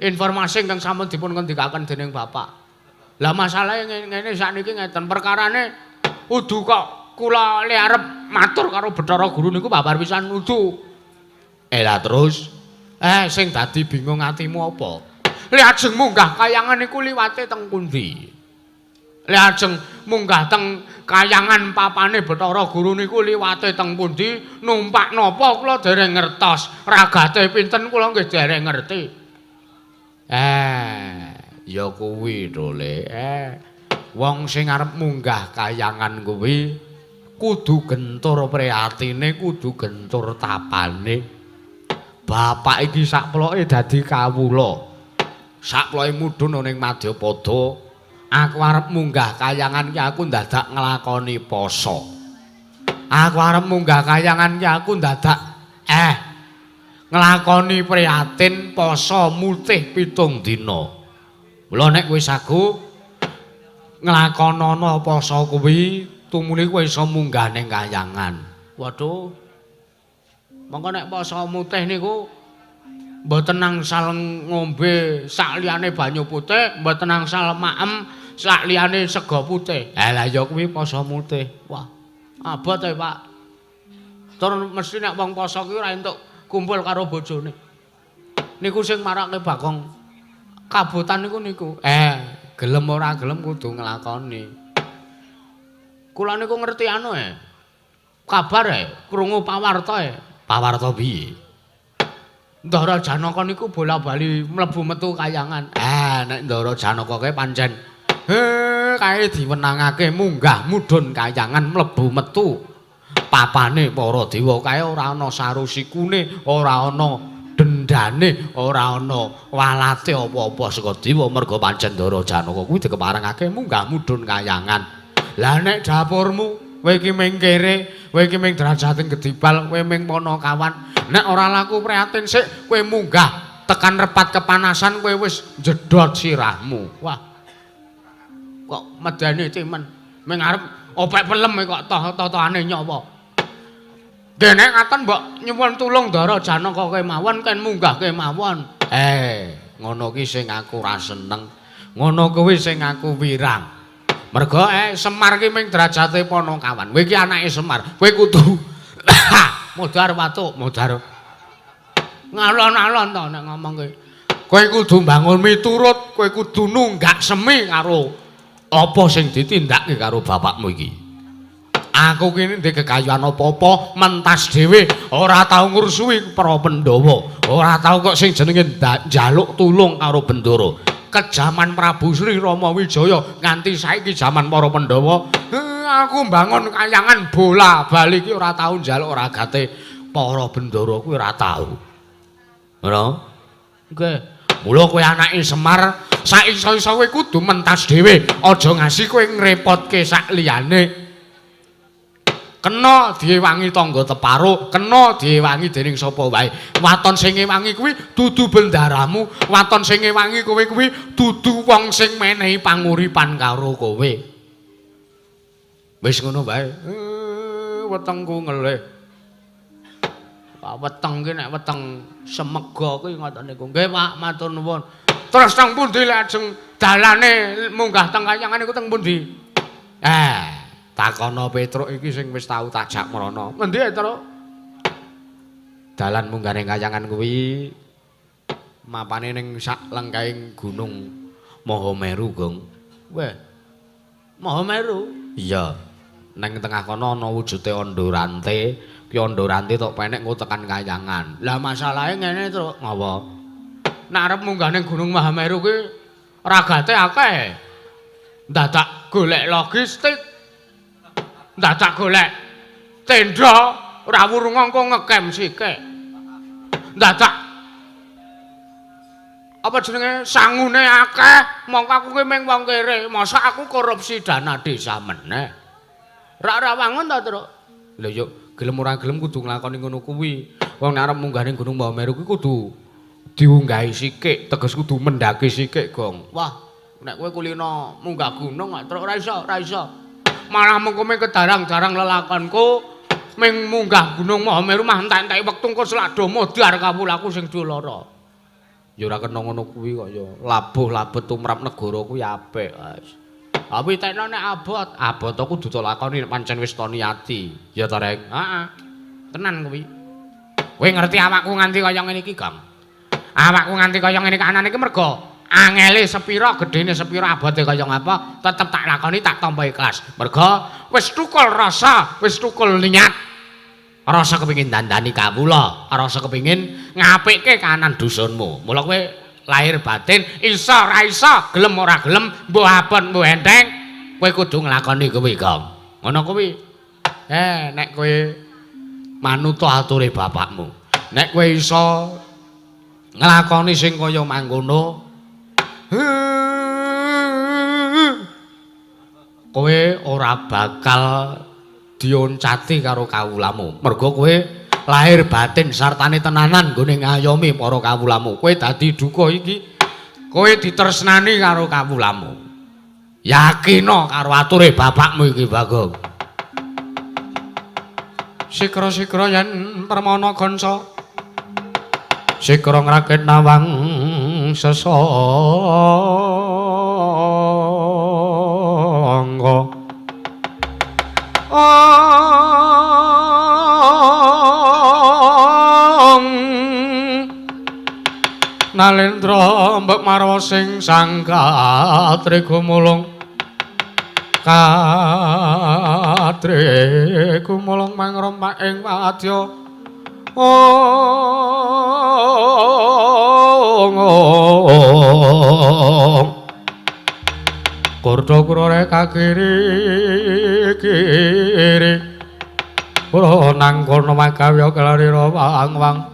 informasi ingkang sampun dipun ngendikaken dening Bapak. Lah masalahe ngene sakniki ngeten perkarane udu kok kula le arep matur karo Bathara Guru niku babar pisan udu. Lah terus sing dadi bingung atimu apa? Le ajeng munggah kayangan niku liwate teng pundi? Le ajeng munggah teng kayangan papane Bathara Guru niku liwate teng pundi? Numpak napa kula dereng ngertos. Ragate pinten kula nggih dereng ngerti. Ya kuwi to Le. Wong sing arep munggah kayangan kuwi kudu gentur priatine, kudu gentur tapane. Bapak iki sakploke dadi kawula. Sakploke mudhun ning Madyapada. Aku arep munggah kayangan ki aku ndadak nglakoni poso. Aku arep munggah kayangan ki aku ndadak nglakoni prihatin poso mutih 7 dina. Mula nek kowe sagu nglakonana poso kuwi tumuli kowe iso munggah ning kayangan. Waduh. Monggo nek poso mutih niku mboten angsal ngombe sak liyane banyu putih, mboten angsal maem sak liyane sega putih. Lah ya kuwi poso mutih. Wah, abot e, Pak. Tur mesti nek wong poso kuwi ora entuk kumpul karo bojone. Niku sing marake Bagong kabutan niku. Gelem ora gelem kudu nglakoni. Kula niku ngerti anu kabar krungu pawarta pawarta piye Ndara Janaka niku bola-bali mlebu metu kayangan nek Ndara Janaka kae pancen kae diwenangake munggah mudhun kayangan mlebu metu papane para dewa kae ora ana sarusikune ora ana dendane ora ana walate apa-apa saka dewa merga pancen Ndara Janaka kuwi dikeparengake munggah mudhun kayangan lah nek dapurmu kowe iki ming kere kowe iki ming derajating gedibal kowe ming Panakawan nek ora laku prihatin sik kowe munggah tekan repat kepanasan kowe wis jedhot sirahmu wah kok medane cimen ming arep opek pelem kok toh-tohane nyawa Genek ngaten mbok nyuwun tulung Ndara Janaka kemawon ken munggah kemawon. Ngono ki sing aku ra seneng. Ngono kuwi sing aku wirang. Mergo Semar ki ming derajate Panakawan. Kowe ki anake Semar. Kowe kudu modar watuk, modar. Ngalon-alon to nek ngomong kowe. Kowe kudu mbangun miturut, kowe kudu nunggak semi karo apa sing ditindakake karo bapakmu iki. Aku kene ndek kekayuhan apa-apa mentas dhewe ora tau ngrusuhi para Pandhawa, ora tau kok sing jenenge njaluk tulung karo Bendara. Kejaman Prabu Sri Rama Wijaya nganti saiki jaman para Pandhawa, aku mbangun kayangan bola-bali iki ora tau njaluk ragate para Bendara kuwi ora tau. Ngono? Nggih. Mula kowe anake Semar, sak iso-iso kowe kudu mentas dhewe, aja ngasih kowe ngrepotke sak liyane. Kena diewangi tangga teparo, kena diewangi dening sapa wae. Waton sing ngewangi kuwi dudu bendaramu, waton sing ngewangi kowe kuwi dudu wong sing menehi panguripan karo kowe. Wis ngono wae. Wetengku ngelih. Pak weteng ki nek weteng semega kuwi ngoten niku. Nggih Pak, matur nuwun. Terus teng pundi lajeng dalane munggah teng kayangan niku teng pundi? Takono Petruk iki sing wis tau tajak mrana. Ngendi Petruk? Dalan munggah ning kayangan kuwi mapane ning sak lengkaing gunung Mahameru, Gong. Weh. Mahameru? Iya. Ning tengah kono ana wujude Andorante. Ki Andorante tok penek engko tekan kayangan. Lah masalahe ngene, Truk. Ngapa? Nek arep munggah ning gunung Mahameru kuwi ragate akeh. Dadak golek logistik. Dadak golek tenda rawuh engko ngekem sithik. Dadak apa jenenge sangune akeh, mongko aku ki ming wong kere, masa aku korupsi dana desa meneh. Ra wangun ta, Truk? Lha yo gelem ora gelem kudu nglakoni ngono kuwi. Wong nek arep munggah ning Gunung Mahameru kuwi kudu diunggahi sithik, teges kudu mendhaki sithik, Gong. Wah, nek kowe kulino munggah gunung, Truk ora iso. Malah mengko ming kedarang-darang lelakonku ming munggah Gunung Mahameru mah entek-enteki wektu engko slado modar kawulaku sing dolara. Ya ora kena ngono kuwi kok ya. Labuh-labet tumrap negara kuwi apik, Mas. Tapi tekno nek abot aku kudu lakoni pancen wis to niati. Ya ta, Rek? Heeh. Tenan kuwi. Kowe ngerti awakku nganti kaya ngene iki, Kang? Awakku nganti kaya ngene iki anane iki mergo angele sepira gedene sepira abote kaya ngapa tetep tak lakoni tak tampa ikhlas merga wis tukul rasa wis tukul niat rasa kepengin dandani kawula rasa kepengin ngapikke kahanan dusunmu mula kowe lahir batin iso ra iso gelem ora gelem mbuh abot mbuh enteng kowe kudu nglakoni kuwi Gong ngono kuwi nek kowe manut ature bapakmu nek kowe iso nglakoni sing kaya mangkono kowe ora bakal dioncati karo kawulamu mergo kowe lahir batin sartane tenanan nggone ngayomi para kawulamu kowe dadi duka iki kowe ditresnani karo kawulamu yakina karo ature bapakmu iki Bagong sikra-sikra yen permana gansa sikra ngraket nawang sesangga Nalendra mbek marwa sing sangka trega mulung Katri kumulung mangrompak ing wadya Kurda kurore kakiri kula nang kono magawya kelarira wang-wang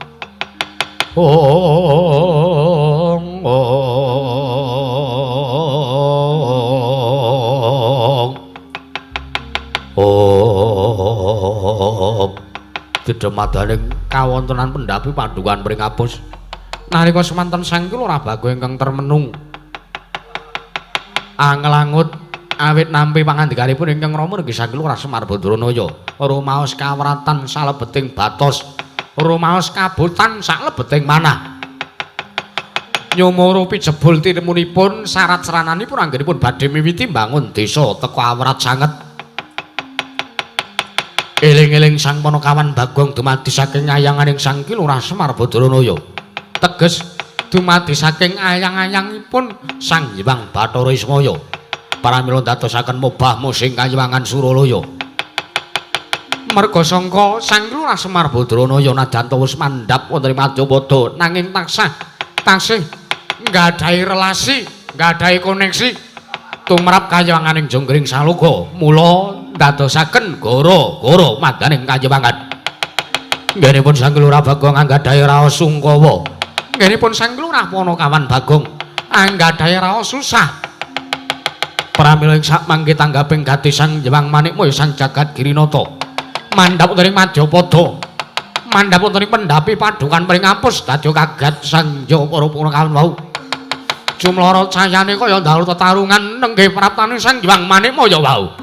Dedemadaning kawontenan pendhapi pandukan mring apus nalika semanten sang kula Rabago ingkang termenung angelangut awit nampi pangandikanipun ingkang Rama nggih sang kula Semar Badranaya rumaos kawratan salebeting batos rumaos kabutan saklebeting manah nyumurupi jebul tinemunipun syarat serananipun anggenipun badhe miwiti mbangun desa teka awrat sanget eling-eling sang Panakawan Bagong dumadi saking ayanganing sang Kilurah Semar Badranaya teges dumadi saking ayang-ayangipun sang Hyang Bathara Ismaya paramila dadosaken mobah musing kayiwangan Suralaya merga sangka sang Kilurah Semar Badranaya nadyan wis mandhap wonten ing Madyapada nanging tasih nggadahi relasi nggadahi koneksi tumrap kayiwanganing Jonggring Saloka mula dadosaken gara-gara madaning kayiwangan nggenipun sang Kilurah Bagong anggadhahi raos sungkawa nggenipun sang Kilurah Panakawan Bagong anggadhahi raos susah pramila ing sakmangke tanggaping gatisang Hyang Manikmaya sang Jagat Girinata mandhap wonten ing Madyapada mandhap wonten ing pendhapi padukan mring apus dadya kagat sang para Panakawan wau jumlara cayane kaya ndalem tetarungan nenggih praptaning sang Hyang Manikmaya wau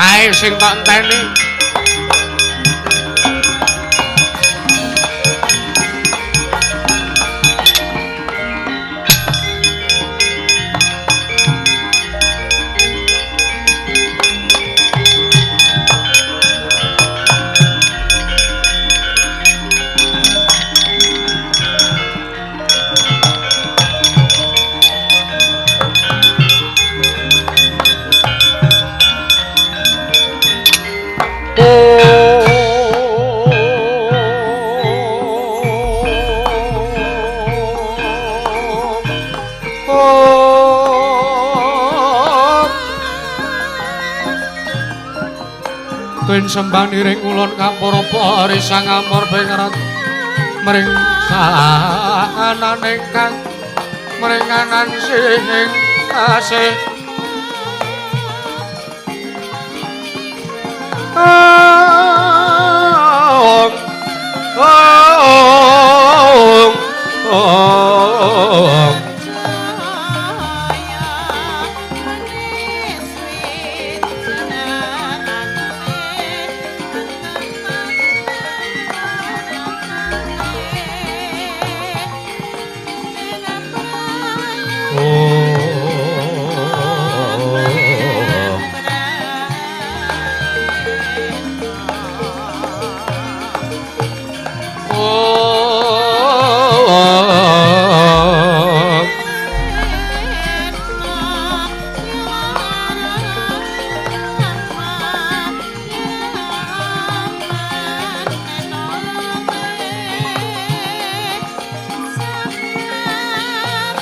kae sing tak enteni sembah niring ulun kapara parisang amor pengerat mring sahanan ingkang mringanan sing asih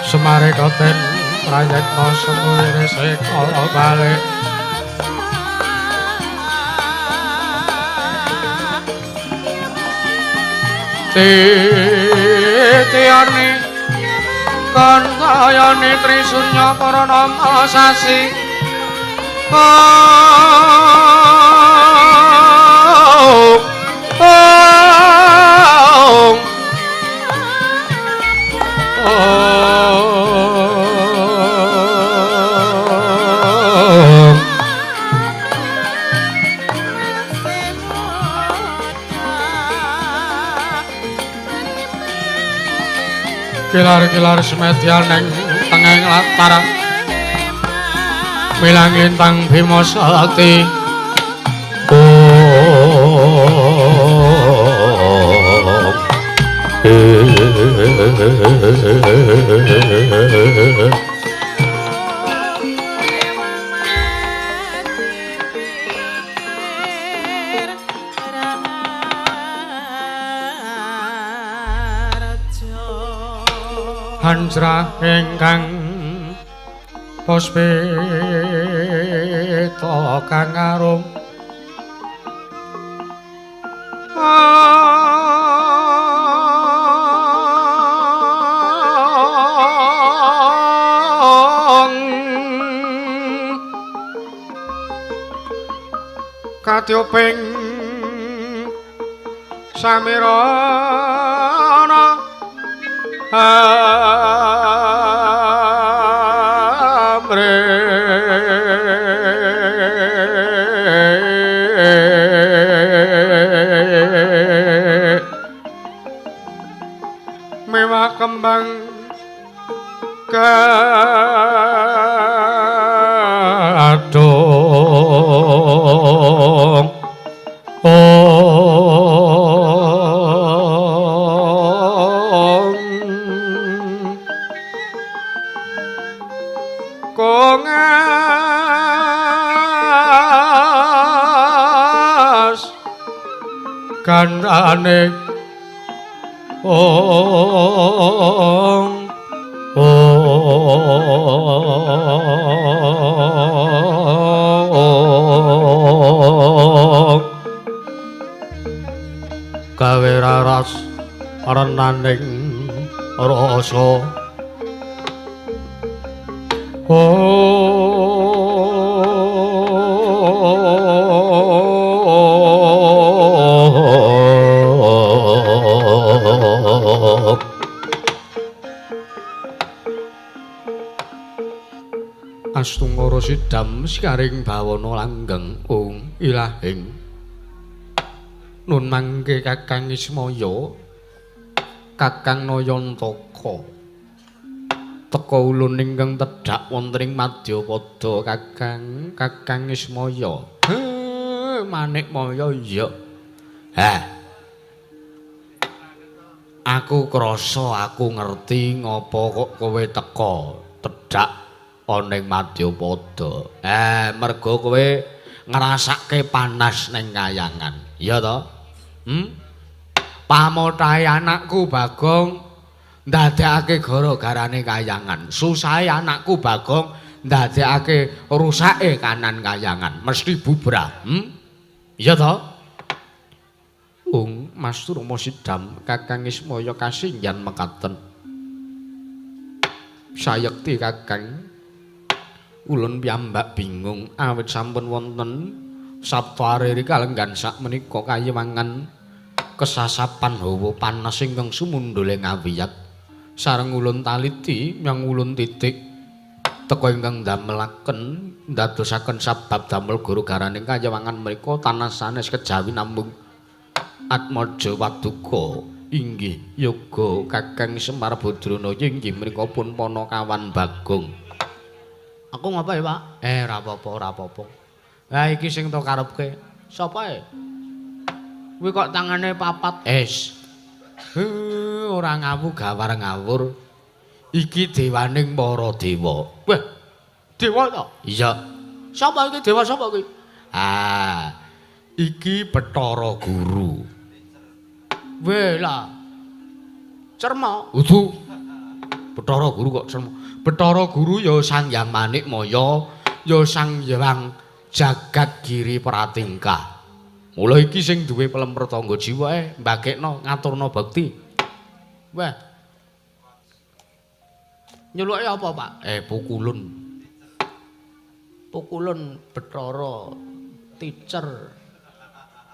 Semare koten rayekna semure sekala balik titiane kaya nitri sunya purnama sasi kilar-kilar semedya neng tengeng latar milang lintang Bima Sakti Hansra ingkang puspita kang arum katyuping samirana amre mewah kembang kadung kongas kandhane gawe raras renaning rasa Astungara sidam sikaring bawana langgeng ilahing nun mangke Kakang Ismaya Kakang Nayantaka teka ulun ingkang tedhak wonten ing Madyapada Kakang Ismaya Manikmaya iya aku krasa aku ngerti ngapa kok kowe teka tedhak ana ing Madyapada mergo kowe ngrasake panas ning kayangan iya to pamothahe anakku Bagong ndadekake gara-garane kayangan susahe anakku Bagong ndadekake rusake kanan kayangan mesti bubrah iya to Mas Durma Sidam Kakang Ismaya kasinggihan mekaten sayekti Kakang ulun piyambak bingung awit sampun wonten sabta ariri kalenggan sakmenika kayiwangan kesasapan hawa panas ingkang sumundhule ngawiyat sareng ulun taliti nyang ulun titik teka ingkang ndamelaken ndadosaken sabab damel guru garaning kayiwangan menika tanah sanes kejawi namung Atmaja Waduka inggih yoga Kakang Semar Badranaya inggih menika pun Panakawan Bagong. Aku ngapae, Pak? Ora apa-apa. Lah iki sing to karepke. Sapa e? Kuwi kok tangane papat es. Ora ngawu gawar ngawur. Iki dewaning para dewa. Wah, dewa to? Iya. Sapa iki dewa sapa kuwi? Iki Bathara Guru. Weh lah. Cerma. Udu. Bathara Guru kok cerma. Bathara Guru ya Sang Hyang Manikmaya, ya Sang Hyang Jagat Giri Pratingkah. Mula iki sing duwe pelem pratangga jiwa mbagekno ngaturna bekti. Wah. Nyuluke apa, Pak? Pukulun. Pukulun Bathara teacher.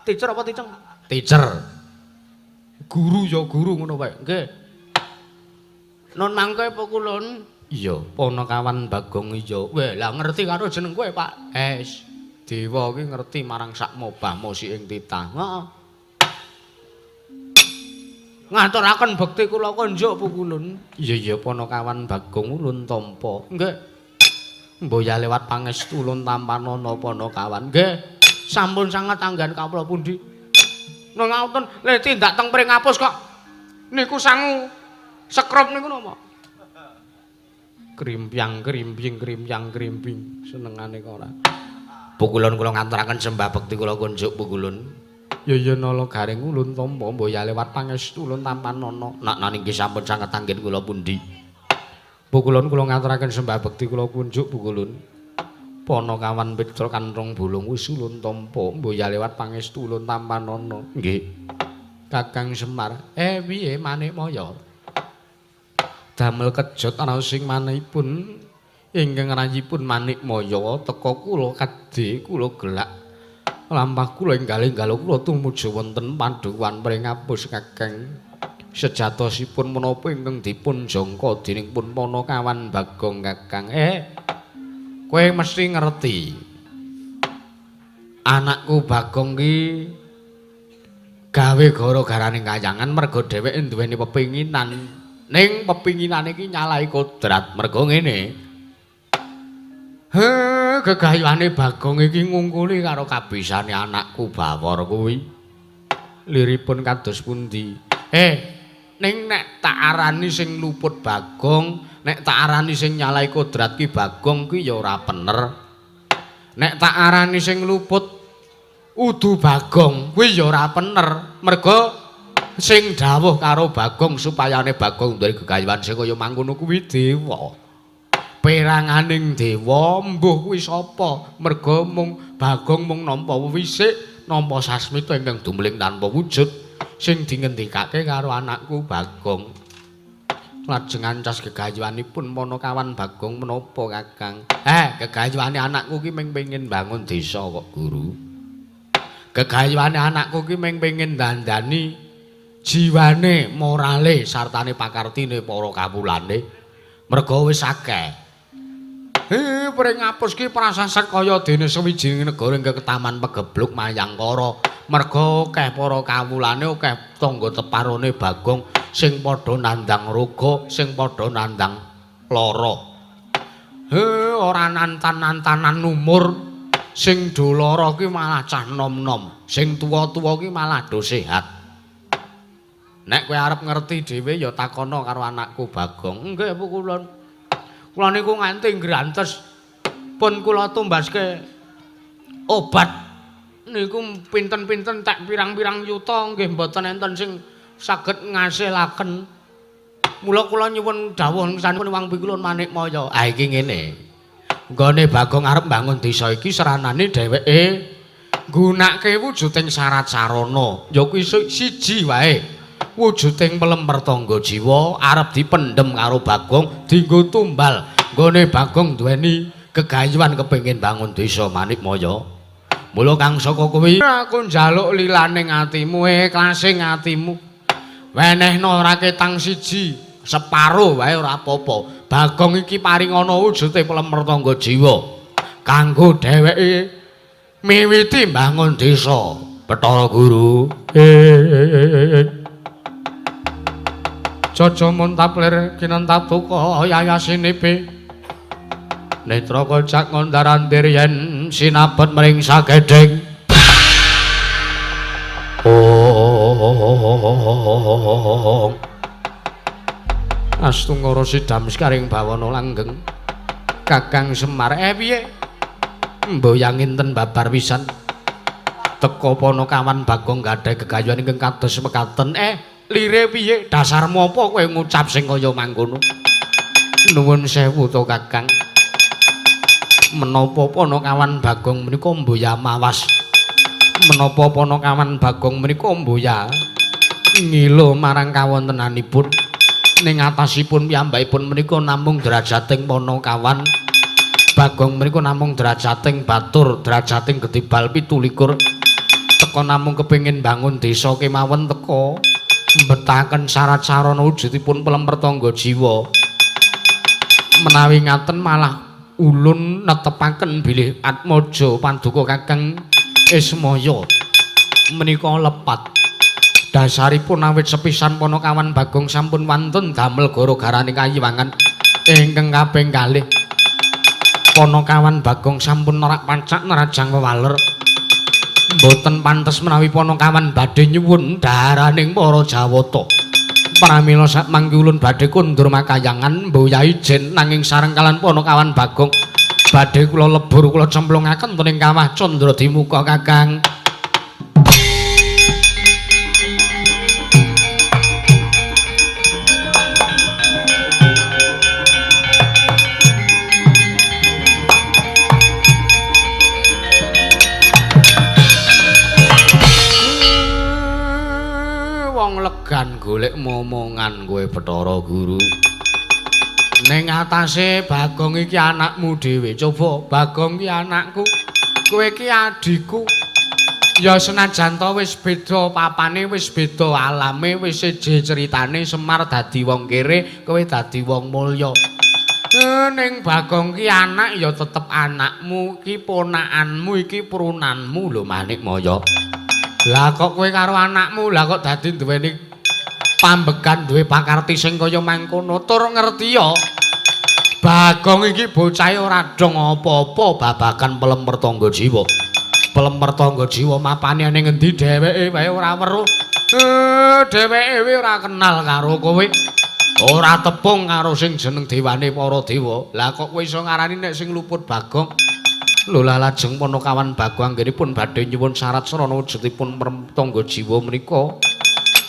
Teacher apa ticeng? Teacher. Guru ya guru ngono wae. Nggih. Nun mangke Pukulun. Iya, Panakawan Bagong iya. Weh, lah ngerti karo jeneng kowe, Pak. Dewa ki ngerti marang sak mobah mosi ing titah. Heeh. Ngaturaken bekti kula konjuk Pukulun. Iya Panakawan Bagong ulun tampa. Nggih. Mboya lewat pangestu ulun tampanana Panakawan. Nggih. Sampun sanget anggan kawula pundi. Nang ngaten le tindak teng pring ngapus kok. Niku sangu sekrup niku napa? Krimpiang senengane kok ora. Pukulun kula ngaturaken sembah bekti kula konjuk Pukulun. Ya nala garing ulun tampa mboya lewat pangestu ulun tampanana. Nak niki sampun sanget anggen kula pundi. Pukulun kula ngaturaken sembah bekti kula kunjuk Pukulun. Panakawan Mitra Kanthong Bolong wis ulun tampa mboya lewat pangestu ulun tampanana. Nggih. Kakang Semar. Piye Manikmaya? Damel kejot ana sing manihipun ingkang rayipun Manikmaya teka kula kadhe kula gelak lampah kula enggal-enggal kula tumuju wonten Padukuhan pring ngapus Kakang. Sejatosipun menapa ingkang dipun jangka dening pun Panakawan Bagong Kakang. Kowe mesti ngerti. Anakku Bagong ki gawe gara-garane kayangan mergo dheweke duweni pepinginan. Ning pepinginane iki nyalahi kodrat mergo ngene. Gegayuhane Bagong iki ngungkuli karo kabisane anakku Bawor kuwi. Liripun kados pundi? Ning nek tak arani sing luput Bagong, nek tak arani sing nyalahi kodrat ki Bagong ki ya ora bener. Nek tak arani sing luput udu Bagong kuwi ya ora bener. Mergo sing dawuh karo Bagong supayane Bagong duwe gegayuhan sing kaya mangkono kuwi dewa. Peranganing dewa mbuh kuwi sapa? Merga mung Bagong mung nampa wisik, nampa sasmita ingkang dumeling tanpa wujud sing dingendikake karo anakku Bagong. Lajeng ancas gegayuhanipun Panakawan Bagong menapa Kakang? Gegayuhane anakku ki mung pengin bangun desa kok, Guru. Gegayuhane anakku ki mung pengin dandani jiwane, morale, sartane pakartine para kawulane. Merga wis akeh. Pring ngapus ki prasasat kaya dene sawijining negara ing ketaman Pegebluk Mayangkara. Merga akeh para kawulane, akeh tangga teparone Bagong sing padha nandang roga, sing padha nandang lara. Ora nantan-nantanan umur, sing do lara ki malah cah nom-nom, sing tuwa-tuwa ki malah do sehat. Nek kowe arep ngerti dhewe ya takono karo anakku Bagong. Nggih Pukulun. Kula niku nganti ngrantes pun kula tumbaske obat niku pinten-pinten tak pirang-pirang yuta nggih mboten enten sing saged ngasilaken. Mula kula nyuwun dawuh sampun Wang Pikulun Manikmaya. Iki ngene. Nggone Bagong arep mbangun desa iki seranane dheweke nggunakake wujuding syarat sarana. Ya kuwi siji wae. Wujuding pelemper tangga jiwa arep dipendhem karo Bagong dienggo tumbal. Nggone Bagong duweni gegayuhan kepengin bangun desa Manikmaya. Mula kang saka kuwi aku njaluk lilaning atimu, iklasing atimu. Wenehna ora ketang siji, separo wae ora apa-apa. Bagong iki paringana wujude pelemper tangga jiwa kanggo dheweke miwiti bangun desa. Bathara Guru. Jaja montapler kinentatuka yayasinipe netra kocak ngondarantir yen sinabet mring sagedhing. Astungara sidam skaring bawana langgeng. Kakang Semar piye? Mboyang inten babar pisan. Teka Panakawan Bagong gadhah gegayuhan ingkang kados mekaten. Lire piye? Dasarmu apa kowe ngucap sing kaya mangkono? Nuwun sewu to Kakang. Menapa Panakawan Bagong menika mboya mawas? Menapa Panakawan Bagong menika mboya ngilo marang kawontenanipun? ning atasipun piyambakipun menika namung derajating Panakawan Bagong menika namung derajating batur, derajating Gedibal 17 teka namung kepengin bangun desa kemawon teka mbetahaken syarat sarana wujudipun pelemper tangga jiwa menawi ngaten malah ulun netepaken bilih Atmaja Paduka Kakang Ismaya menika lepat dasaripun awit sepisan Panakawan Bagong sampun wonten damel gara-garaning kayiwangan ingkang kaping kalih Panakawan Bagong sampun nerak pancak nerajang wewaler mboten pantes menawi Panakawan badhe nyuwun dharaning para Jawata pramila samangke ulun badhe kundur makayangan mboyahi jen nanging sareng kalan Panakawan Bagong badhe kula lebur kula cemplungaken tening kawah Candradimuka Kakang legan golek momongan kowe Bathara Guru ning atase Bagong iki anakmu dhewe coba Bagong iki anakku kowe iki adikku ya senajan to wis beda papane wis beda alame wis seje critane Semar dadi wong kere kowe dadi wong mulya ning Bagong iki anak ya tetep anakmu iki ponakanmu iki prunanmu lho Manikmaya lah kok kowe karo anakmu lah kok dadi duweni pambegan duwe pakarti sing kaya mangkono tur ngerti ya Bagong iki bocahe ora dong apa-apa babagan pelemper tangga jiwa pelemper tangga jiwa mapane ning endi dheweke wae ora weruh dheweke ora kenal karo kowe ora tepung karo sing jeneng dewane para dewa lah kok kowe iso ngarani nek sing luput Bagong lho lajeng Panakawan Bagong anggenipun badhe nyuwun syarat sarana wujudipun tangga jiwa menika.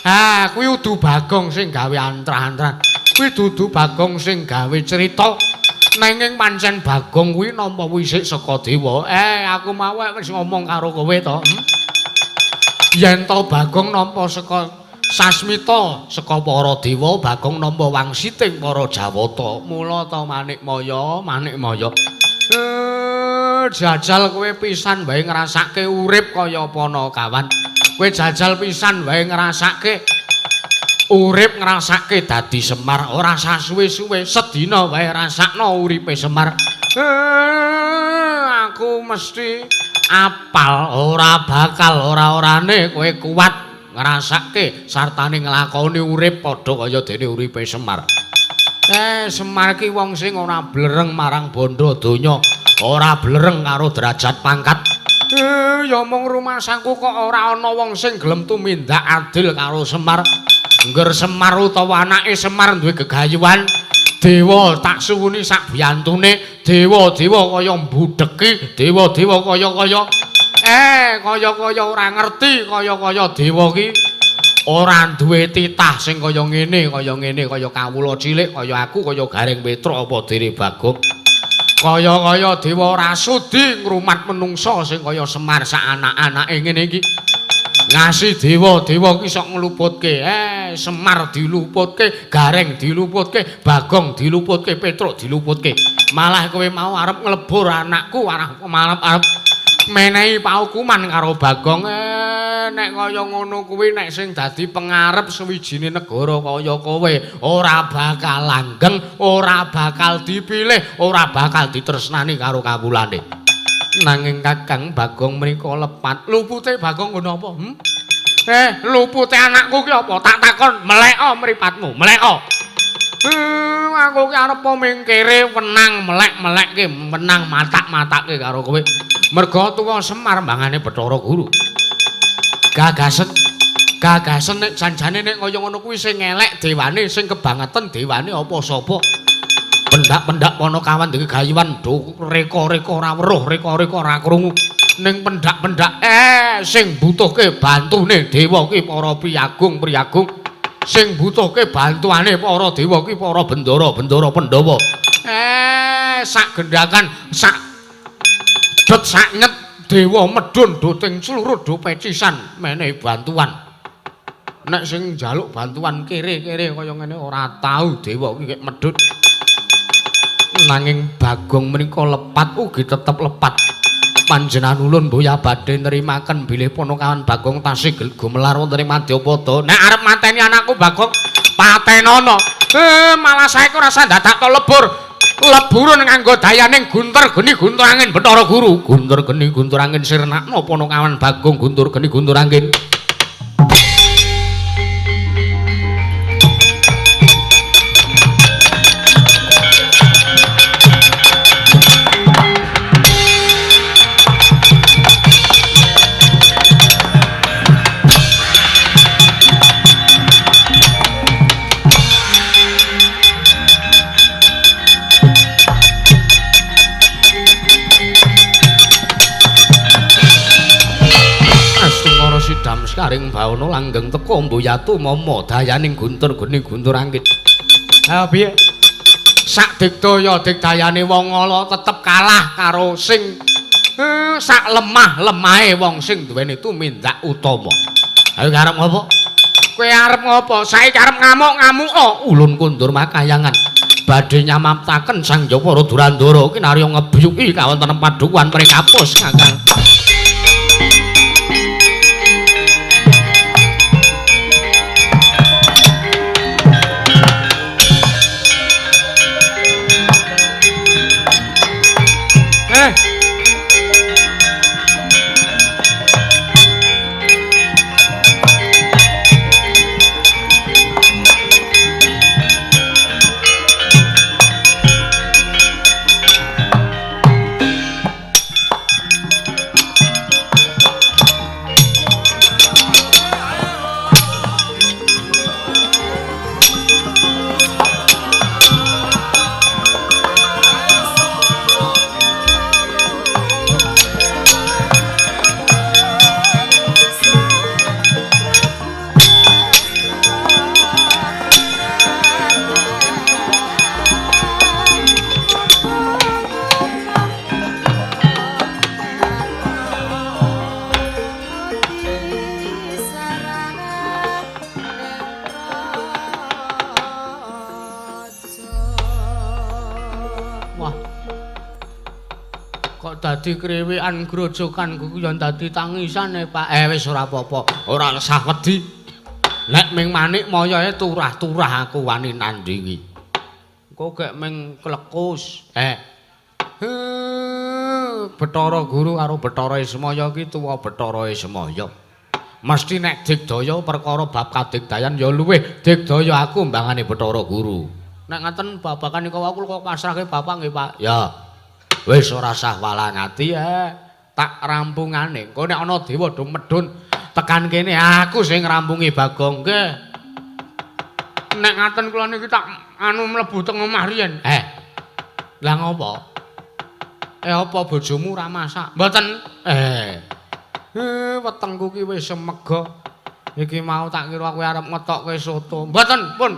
Ah, kuwi udu Bagong sing gawe antrah-antrah. Kuwi dudu Bagong sing gawe crita. Nanging pancen Bagong kuwi nampa wisik saka dewa. Aku mau wis ngomong karo kowe to. Yen to Bagong nampa saka sasmita saka para dewa, Bagong nampa wangsiting para Jawata. Mula to Manikmaya, Manikmaya. Jajal kowe pisan wae ngrasake urip kaya Panakawan. Kowe jajal pisan wae ngrasake urip ngrasake dadi Semar ora sasuwe-suwe sedina wae rasakno uripe Semar. Aku mesti apal ora bakal ora-orane kowe kuat ngrasake sartane nglakoni urip padha kaya dene uripe Semar. Semar ki wong sing ora blereng marang bondo donya. Ora blereng karo derajat pangkat. Ya mung rumasangku kok ora ana wong sing gelem tumindak adil karo Semar. Ngger Semar utawa anake Semar duwe gegayuhan, dewa tak suwuni sak biyantune, dewa-dewa kaya mbudheki, dewa-dewa kaya-kaya kaya-kaya ora ngerti kaya-kaya dewa ki ora duwe titah sing kaya ngene, kaya kawula cilik, kaya aku, kaya Garing Petra apa Diri Bagong. Kaya-kaya dewa ora sudi ngrumat menungsa sing kaya Semar sak anak-anake ngene iki. Ngasih dewa-dewa ki sok ngluputke. Semar diluputke, Garing diluputke, Bagong diluputke, Petruk diluputke. Malah kowe mau arep nglebur anakku arep menehi paukuman karo Bagong. Nek kaya ngono kuwi nek sing dadi pengarep sewijine negara kaya kowe ora bakal langgeng, ora bakal dipilih, ora bakal ditresnani karo kawulane. Nanging Kakang Bagong menika lepat. Lupute Bagong ngono apa? Lupute anakku ki apa? Tak takon, meleka mripatmu, meleka. Aku ki arep mingkire wenang melek-melekke, wenang matak-matake karo kowe. Merga tuwa Semar mbangane Bathara Guru. Gagasen nek janjane nek kaya ngono kuwi sing elek dewane, sing kebangetan dewane apa sapa? Pendak-pendak Panakawan duwe gayuhan reka-reka ora weruh, reka-reka ora krungu. Ning pendak-pendak sing butuhke bantune dewa ki para priyagung. Sing butuhke bantuane para dewa ki para bendara-bendara Pandhawa. Sak gendhangan sak det sak nyet dewa medhun duting seluruh do pecisan menehi bantuan. nek sing njaluk bantuan kere-kere kaya ngene ora tau dewa iki medhut. Nanging Bagong menika lepat ugi tetep lepat. Panjenengan ulun boya badhe nerimaken bilih Ponokawan Bagong tasih gumelar wonten ing Madyapada. Nek arep mateni anakku Bagong patenono. Malah saiki ora dadak to lebur. Leburun nganggo dayaning Guntur Geni Guntur Angin Bathara Guru. Guntur Geni Guntur Angin sirnakna Ponokawan Bagong Guntur Geni Guntur Angin. Sidam sekaring bawana langgeng teka mboyatu mama dayaning Guntur Geni Guntur Angin. Ha piye? Sak digdaya digdayane wong ala tetep kalah karo sing sak lemah-lemahe wong sing duweni tumindak utama. Ayo arep ngopo? Kowe arep ngopo? Saiki arep ngamuk-ngamuk ulun kundur makayangan. Badhe nyamaptaken Sang Jawara Durandara kinarya ngebyuki kawontenan padukuhan mrikapus Kakang. Dadi krewekan grojokanku ya dadi tangisane Pak. Wis ora apa-apa, ora usah wedi. Nek ming manik mayae turah-turah aku wani nandingi. Engko gek ming klekus. Bathara Guru karo Bathara Ismaya ki tuwa Bathara Ismaya. Mesti nek digdaya perkara bab kadigdayan ya luwih digdaya aku mbangane Bathara Guru. Nek ngaten babakan niku aku kok pasrahke Bapak nggih Pak. Ya. Wis ora usah walangati tak rampungane. Engko nek ana dewa do medhun tekan kene aku sing ngrampungi Bagong nggih. Nek ngaten kula niki tak mlebu teng omah riyen. Lah ngopo? Apa bojomu ora masak? Mboten. Wetengku ki wis semega. Iki mau tak kira kowe arep ngetokke soto. Mboten, pun.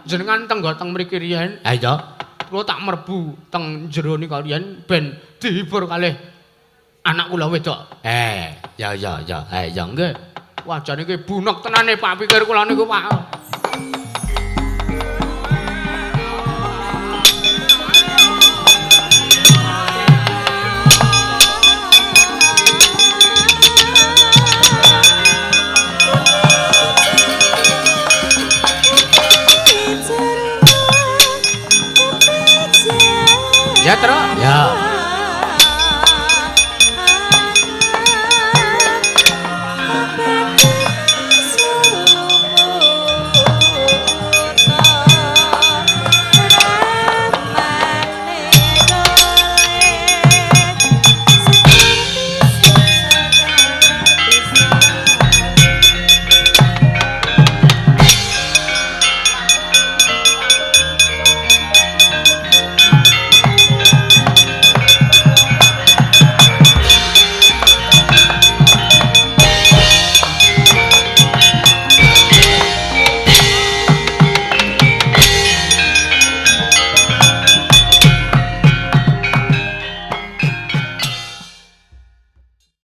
Jenengan tenggo teng mriki riyen. Ha iya. Kula tak merbu teng jero nika riyen ben dihibur kalih anak kula wedok. Ya nggih. Wah jane iki bunek tenane Pak pikir kula niku Pak.